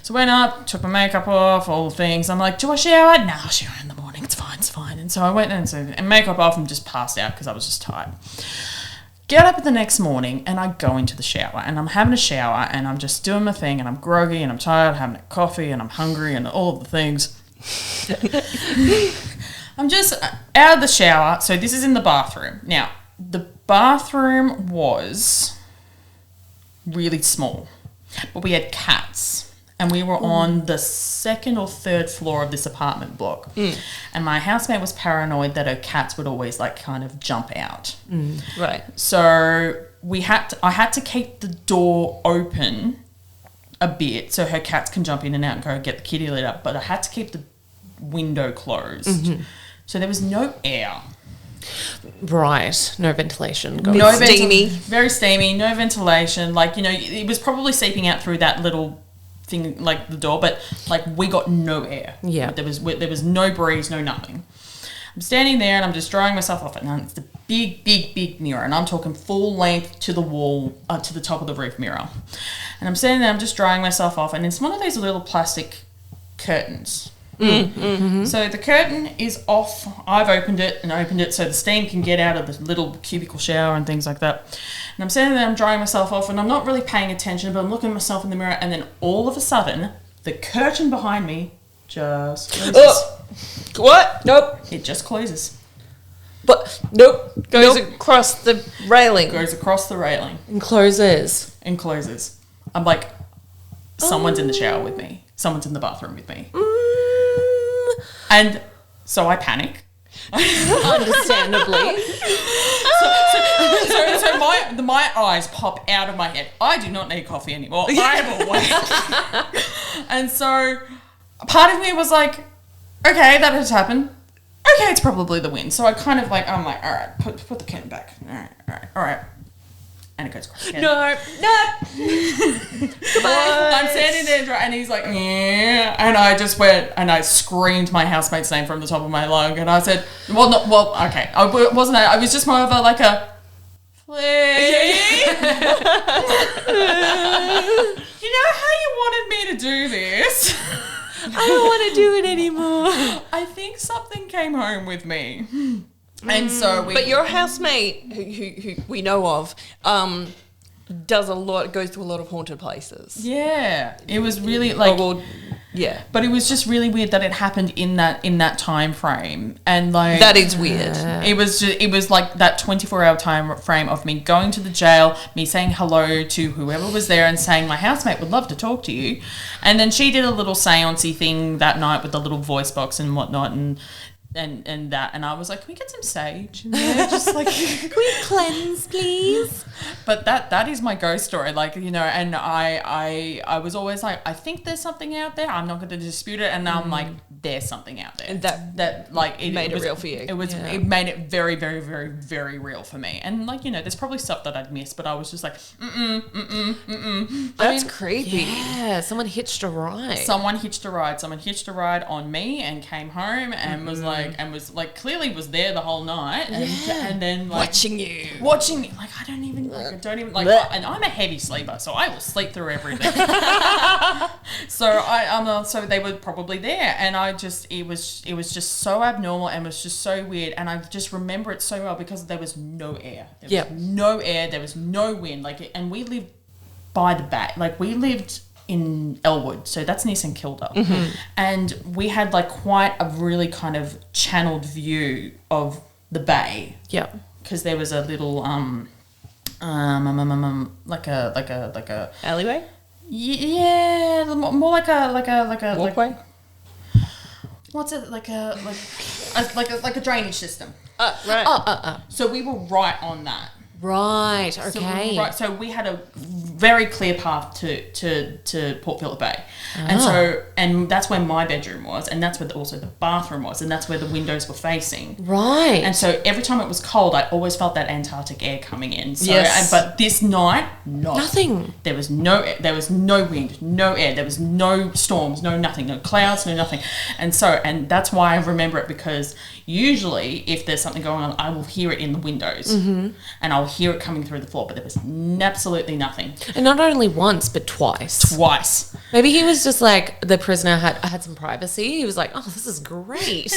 So went up, took my makeup off, all the things. I'm like, do I shower? No, I'll shower in the morning. It's fine. And so I went and makeup off and just passed out because I was just tired. Get up the next morning and I go into the shower and I'm having a shower and I'm just doing my thing and I'm groggy and I'm tired, having a coffee and I'm hungry and all of the things. I'm just out of the shower. So this is in the bathroom. Now, the bathroom was really small, but we had cats. And we were on the second or third floor of this apartment block. And my housemate was paranoid that her cats would always like kind of jump out. Right. So I had to keep the door open a bit so her cats can jump in and out and go get the kitty lit up. But I had to keep the window closed. So there was no air. Right. No ventilation. Steamy. Very steamy. No ventilation. Like, it was probably seeping out through that little thing, like the door, but like we got no air. Yeah. There was no breeze, no nothing. I'm standing there and I'm just drying myself off, and it's the big mirror, and I'm talking full length to the wall, to the top of the roof mirror. And I'm standing there, I'm just drying myself off, and it's one of these little plastic curtains. So the curtain is off. I've opened it so the steam can get out of the little cubicle shower and things like that. And I'm standing there, I'm drying myself off, and I'm not really paying attention, but I'm looking at myself in the mirror, and then all of a sudden, the curtain behind me just closes. What? Nope. It just closes. But nope. Goes across the railing. Goes across the railing. And closes. I'm like, someone's in the shower with me. Someone's in the bathroom with me. And so I panic. Understandably. So my eyes pop out of my head. I do not need coffee anymore. I am awake. And so part of me was like, okay, that has happened. Okay, it's probably the wind. So I kind of like, I'm like, all right, put the curtain back. All right. And it goes across again. No. Goodbye. I'm standing there and he's like, yeah. And I just went and I screamed my housemate's name from the top of my lung. And I said, okay. I was just more of a please. You know how you wanted me to do this? I don't want to do it anymore. I think something came home with me. And so But your housemate, who we know of, goes to a lot of haunted places. Yeah. It was really like... yeah. But it was just really weird that it happened in that time frame. And like... That is weird. It was like that 24-hour time frame of me going to the jail, me saying hello to whoever was there and saying my housemate would love to talk to you. And then she did a little seance-y thing that night with the little voice box and whatnot, and that, and I was like, can we get some sage in there? Just like, can we cleanse, please? But that is my ghost story, like, and I was always like, I think there's something out there. I'm not going to dispute it, and now I'm like, there's something out there. And that like made it real for you. It made it very, very, very, very real for me. And like, there's probably stuff that I'd missed, but I was just like, That's creepy. Yeah, someone hitched a ride. Someone hitched a ride on me and came home and was like clearly was there the whole night and then like watching me. Like I don't even and I'm a heavy sleeper, so I will sleep through everything. So they were probably there, and it was just so abnormal and was just so weird, and I just remember it so well because there was no air. There was no air, there was no wind, and we lived by the bay. Like we lived in Elwood, so that's near St Kilda, and we had like quite a really kind of channeled view of the bay. Yeah, because there was a little like a alleyway. Yeah, more like a walkway. What's it like a like a drainage system. Right. So we were right on that. Right. So Okay. so we had a very clear path to Port Phillip Bay, and that's where my bedroom was, and that's where also the bathroom was, and that's where the windows were facing. Right. And so every time it was cold, I always felt that Antarctic air coming in. So, Yes. but this night, Nothing. There was no wind, no air, there was no storms, no nothing, no clouds, no nothing. And that's why I remember it, because usually if there's something going on, I will hear it in the windows, and I'll hear it coming through the floor, but there was absolutely nothing. And not only once, but twice. Twice. Maybe he was just like, the prisoner had some privacy. He was like, oh, this is great.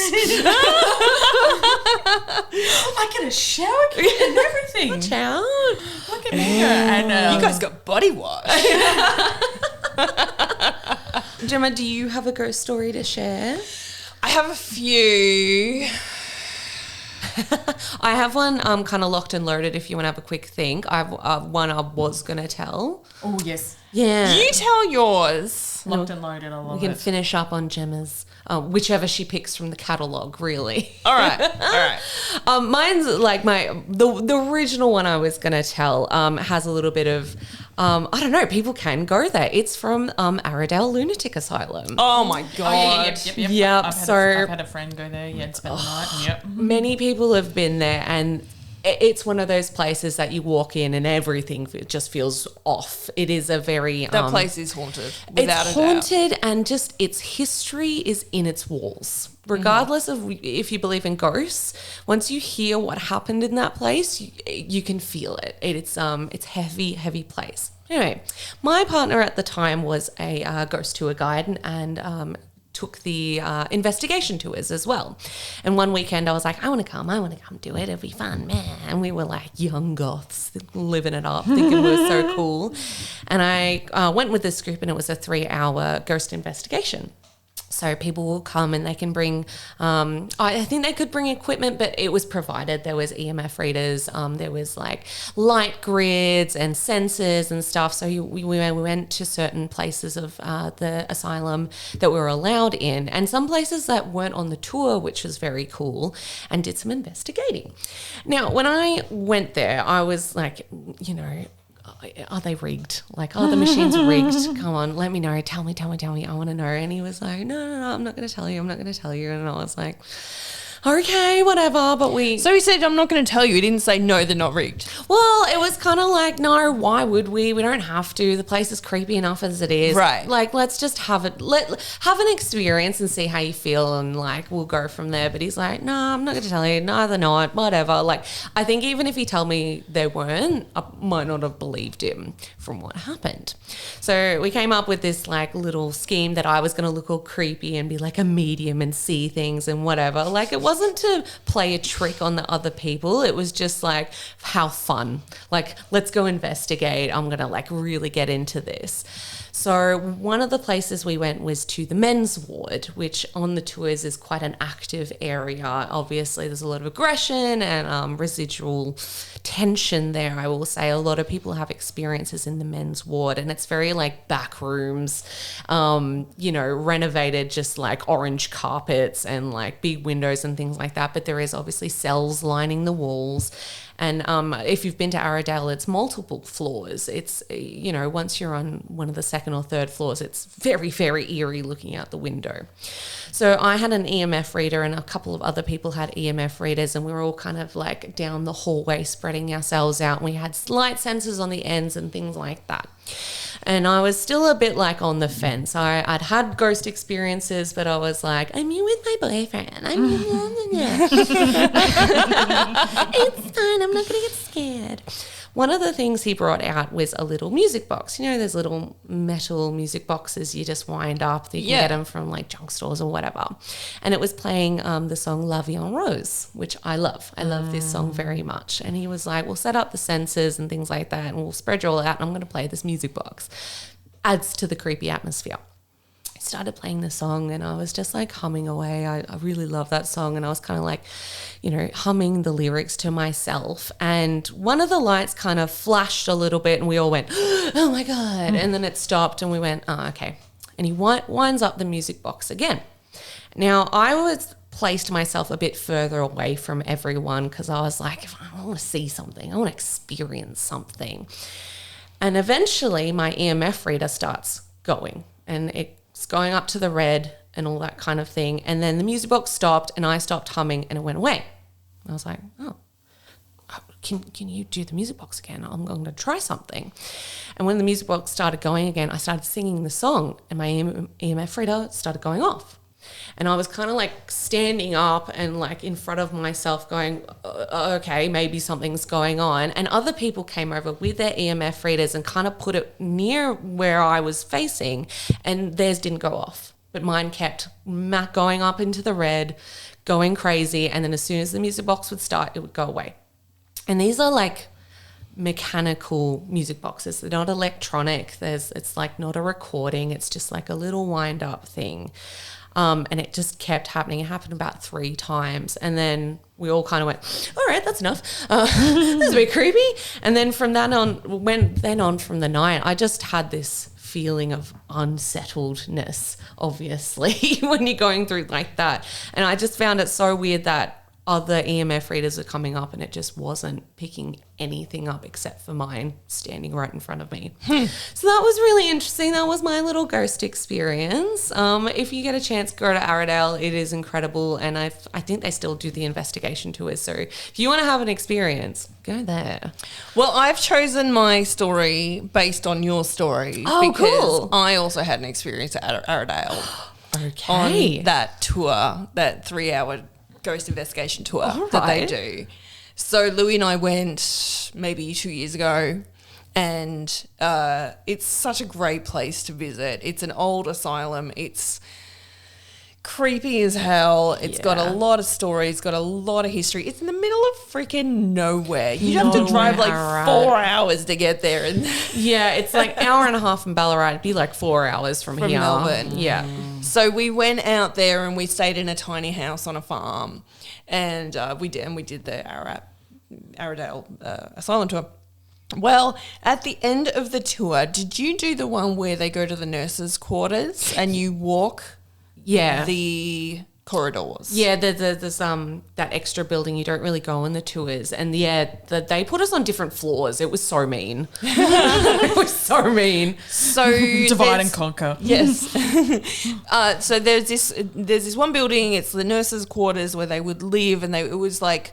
I get a shower kit and everything. Watch out. Look at me. And You guys got body wash. Gemma, do you have a ghost story to share? I have a few. I have one kind of locked and loaded if you want to have a quick think. I have one I was going to tell. oh yes, Yeah. You tell yours. locked and loaded. I love We can it. finish up on Gemma's, whichever she picks from the catalogue, really. All right. Mine's like the original one I was going to tell has a little bit of, I don't know, people can go there. It's from Arrowdale Lunatic Asylum. Oh my god. Yep, I've had a friend go there. Yeah, and spend the night. Yep. Many people have been there, and it's one of those places that you walk in and everything just feels off. It is a very... That place is haunted, without it's a doubt. haunted, and just its history is in its walls. Regardless of if you believe in ghosts, once you hear what happened in that place, you can feel it. It's heavy place. Anyway, my partner at the time was a ghost tour guide and took the investigation tours as well. And one weekend I was like, I want to come do it. It'll be fun, man. And we were like young goths living it up, thinking we were so cool. And I went with this group, and it was a 3-hour ghost investigation. So people will come and they can bring, I think they could bring equipment, but it was provided. There was EMF readers, there was like light grids and sensors and stuff. So we went to certain places of the asylum that we were allowed in, and some places that weren't on the tour, which was very cool, and did some investigating. Now, when I went there, I was like, are they rigged? Like, are the machines rigged? Come on, let me know. Tell me. I want to know. And he was like, no, I'm not going to tell you. And I was like, okay, whatever. But So he said, I'm not going to tell you. He didn't say, no, they're not rigged. well, it was kind of like, no, why would we? We don't have to. The place is creepy enough as it is. Right. Like, let's just have it. Have an experience and see how you feel, and like, we'll go from there. But he's like, no, I'm not going to tell you. No, they're not. Whatever. Like, I think even if he told me they weren't, I might not have believed him from what happened. So we came up with this like little scheme that I was going to look all creepy and be like a medium and see things and whatever. Like, it wasn't to play a trick on the other people. It was just like, how fun. Like, let's go investigate. I'm going to like really get into this. So one of the places we went was to the men's ward, which on the tours is quite an active area. Obviously, there's a lot of aggression and residual tension there. I will say a lot of people have experiences in the men's ward, and it's very like back rooms, renovated, just like orange carpets and like big windows and things like that. But there is obviously cells lining the walls. And if you've been to Arrowdale, it's multiple floors. It's, once you're on one of the second or third floors, it's very, very eerie looking out the window. So I had an EMF reader, and a couple of other people had EMF readers, and we were all kind of like down the hallway spreading ourselves out. And we had light sensors on the ends and things like that. And I was still a bit like on the fence. I'd had ghost experiences, but I was like, I'm here with my boyfriend. It's fine. I'm not going to get scared. One of the things he brought out was a little music box. Those little metal music boxes you just wind up. You can get them from like junk stores or whatever. And it was playing the song La Vie en Rose, which I love. I love this song very much. And he was like, we'll set up the sensors and things like that, and we'll spread you all out, and I'm going to play this music box. Adds to the creepy atmosphere. Started playing the song, and I was just like humming away. I really love that song, and I was kind of like, humming the lyrics to myself. And one of the lights kind of flashed a little bit, and we all went, oh my God. And then it stopped, and we went, oh, okay. And he winds up the music box again. Now, I was placed myself a bit further away from everyone because I was like, I want to see something. I want to experience something. And eventually my EMF reader starts going and it's going up to the red and all that kind of thing. And then the music box stopped and I stopped humming and it went away. I was like, oh, can you do the music box again? I'm going to try something. And when the music box started going again, I started singing the song and my EMF reader started going off. And I was kind of like standing up and like in front of myself going, okay, maybe something's going on. And other people came over with their EMF readers and kind of put it near where I was facing and theirs didn't go off. But mine kept going up into the red, going crazy. And then as soon as the music box would start, it would go away. And these are like mechanical music boxes. They're not electronic. It's like not a recording. It's just like a little wind up thing. And it just kept happening. It happened about 3 times. And then we all kind of went, all right, that's enough. This is a bit creepy. And then from that on, from the night, I just had this feeling of unsettledness, obviously, when you're going through like that. And I just found it so weird that other EMF readers are coming up and it just wasn't picking anything up except for mine standing right in front of me. So that was really interesting. That was my little ghost experience. If you get a chance, go to Arrowdale. It is incredible. And I think they still do the investigation tours. So if you want to have an experience, go there. Well, I've chosen my story based on your story. Oh, because cool. I also had an experience at Arrowdale. Okay. On that tour, that 3-hour ghost investigation tour that they do. So Louie and I went maybe 2 years ago, and it's such a great place to visit. It's an old asylum. It's creepy as hell. It's got a lot of stories, got a lot of history. It's in the middle of freaking nowhere. You'd have to drive like 4 hours to get there. And yeah, it's like an hour and a half from Ballarat. It'd be like 4 hours from here. Melbourne. Yeah. So we went out there and we stayed in a tiny house on a farm, and we did the Arrowdale asylum tour. Well, at the end of the tour, did you do the one where they go to the nurses' quarters and you walk the corridors? Yeah, there's that extra building you don't really go on the tours, and they put us on different floors. It was so mean. It was so mean. So divide and conquer. Yes. So there's this one building. It's the nurses' quarters where they would live, and it was like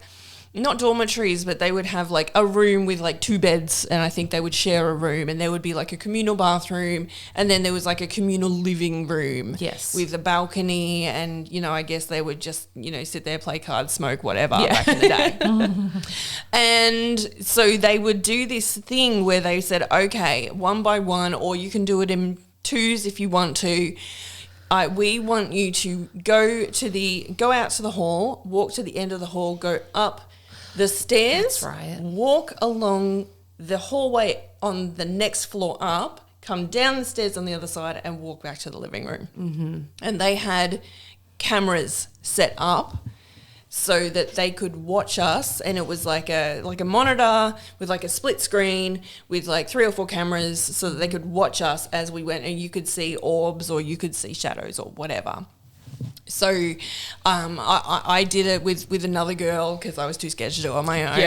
not dormitories, but they would have like a room with like 2 beds, and I think they would share a room, and there would be like a communal bathroom, and then there was like a communal living room. Yes. With a balcony, and I guess they would just sit there, play cards, smoke, whatever back in the day. And so they would do this thing where they said, okay, 1 by 1, or you can do it in 2s if you want to. We want you to go out to the hall, walk to the end of the hall, go up the stairs, That's right. walk along the hallway on the next floor up, come down the stairs on the other side, and walk back to the living room. Mm-hmm. And they had cameras set up so that they could watch us, and it was like a monitor with like a split screen with like 3 or 4 cameras so that they could watch us as we went, and you could see orbs or you could see shadows or whatever. So I did it with another girl because I was too scared to do it on my own.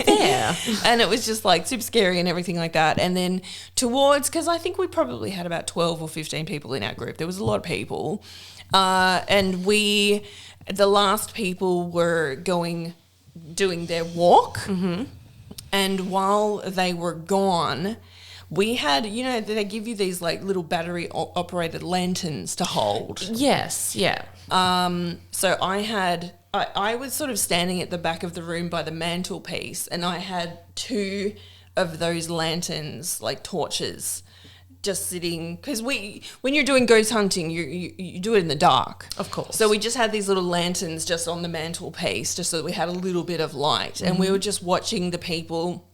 Yeah. And it was just like super scary and everything like that. And then because I think we probably had about 12 or 15 people in our group. There was a lot of people. And the last people were doing their walk. Mm-hmm. And while they were gone, we had, they give you these like little battery operated lanterns to hold. Yes, yeah. So I was sort of standing at the back of the room by the mantelpiece, and I had 2 of those lanterns, like torches, just sitting, because when you're doing ghost hunting, you do it in the dark. Of course. So we just had these little lanterns just on the mantelpiece, just so that we had a little bit of light, and we were just watching the people.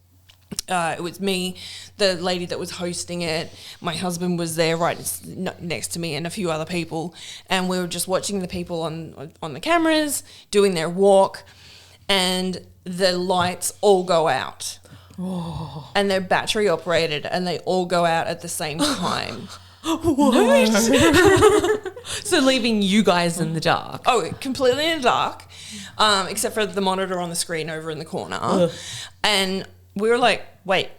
It was me, the lady that was hosting it, my husband was there right next to me, and a few other people, and we were just watching the people on the cameras doing their walk, and the lights all go out. Oh. And they're battery operated, and they all go out at the same time. What? So leaving you guys in the dark. Oh, completely in the dark, except for the monitor on the screen over in the corner. And we were like, wait,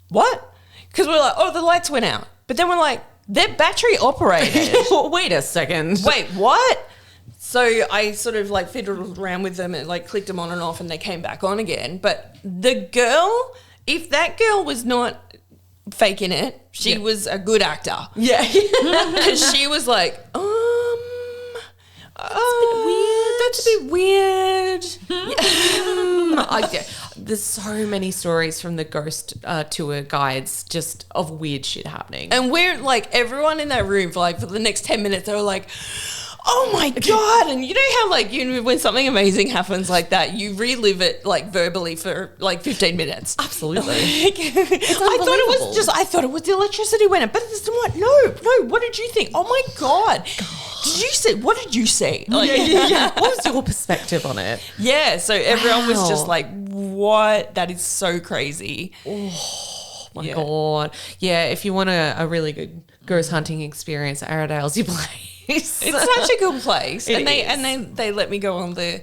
what? Because we were like, oh, the lights went out. But then we're like, they're battery operated. Wait a second. Wait, what? So I sort of like fiddled around with them and like clicked them on and off, and they came back on again. But the girl, if that girl was not faking it, she was a good actor. Yeah. Because she was like, that's a bit weird. There's so many stories from the ghost tour guides just of weird shit happening. And we're like, everyone in that room for the next 10 minutes, they were like, oh my God. And you know how when something amazing happens like that, you relive it like verbally for like 15 minutes. Absolutely. I thought it was the electricity went up. But it's what? No, what did you think? Oh my God. What did you see? What was your perspective on it? Yeah, so everyone was just like, what? That is so crazy. Oh my God. Yeah, if you want a really good ghost hunting experience, Arrowdale's your place. It's such a good place. They let me go on the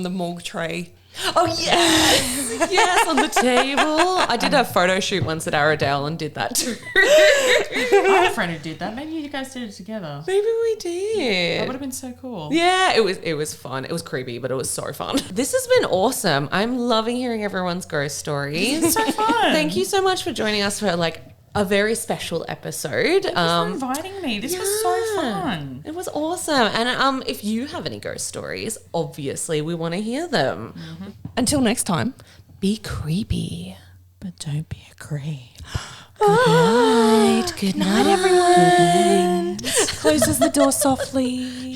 morgue tray. Oh yes. Yes, on the table. I did a photo shoot once at Arrowdale and did that too. I had a friend who did that. Maybe you guys did it together. Maybe we did. That would have been so cool. Yeah, it was fun. It was creepy, but it was so fun. This has been awesome. I'm loving hearing everyone's ghost stories. It's so fun. Thank you so much for joining us for a very special episode. Thank you for inviting me. This was so fun. It was awesome. And if you have any ghost stories, obviously we want to hear them. Mm-hmm. Until next time, be creepy, but don't be a creep. Good night. Good night, everyone. Closes the door softly.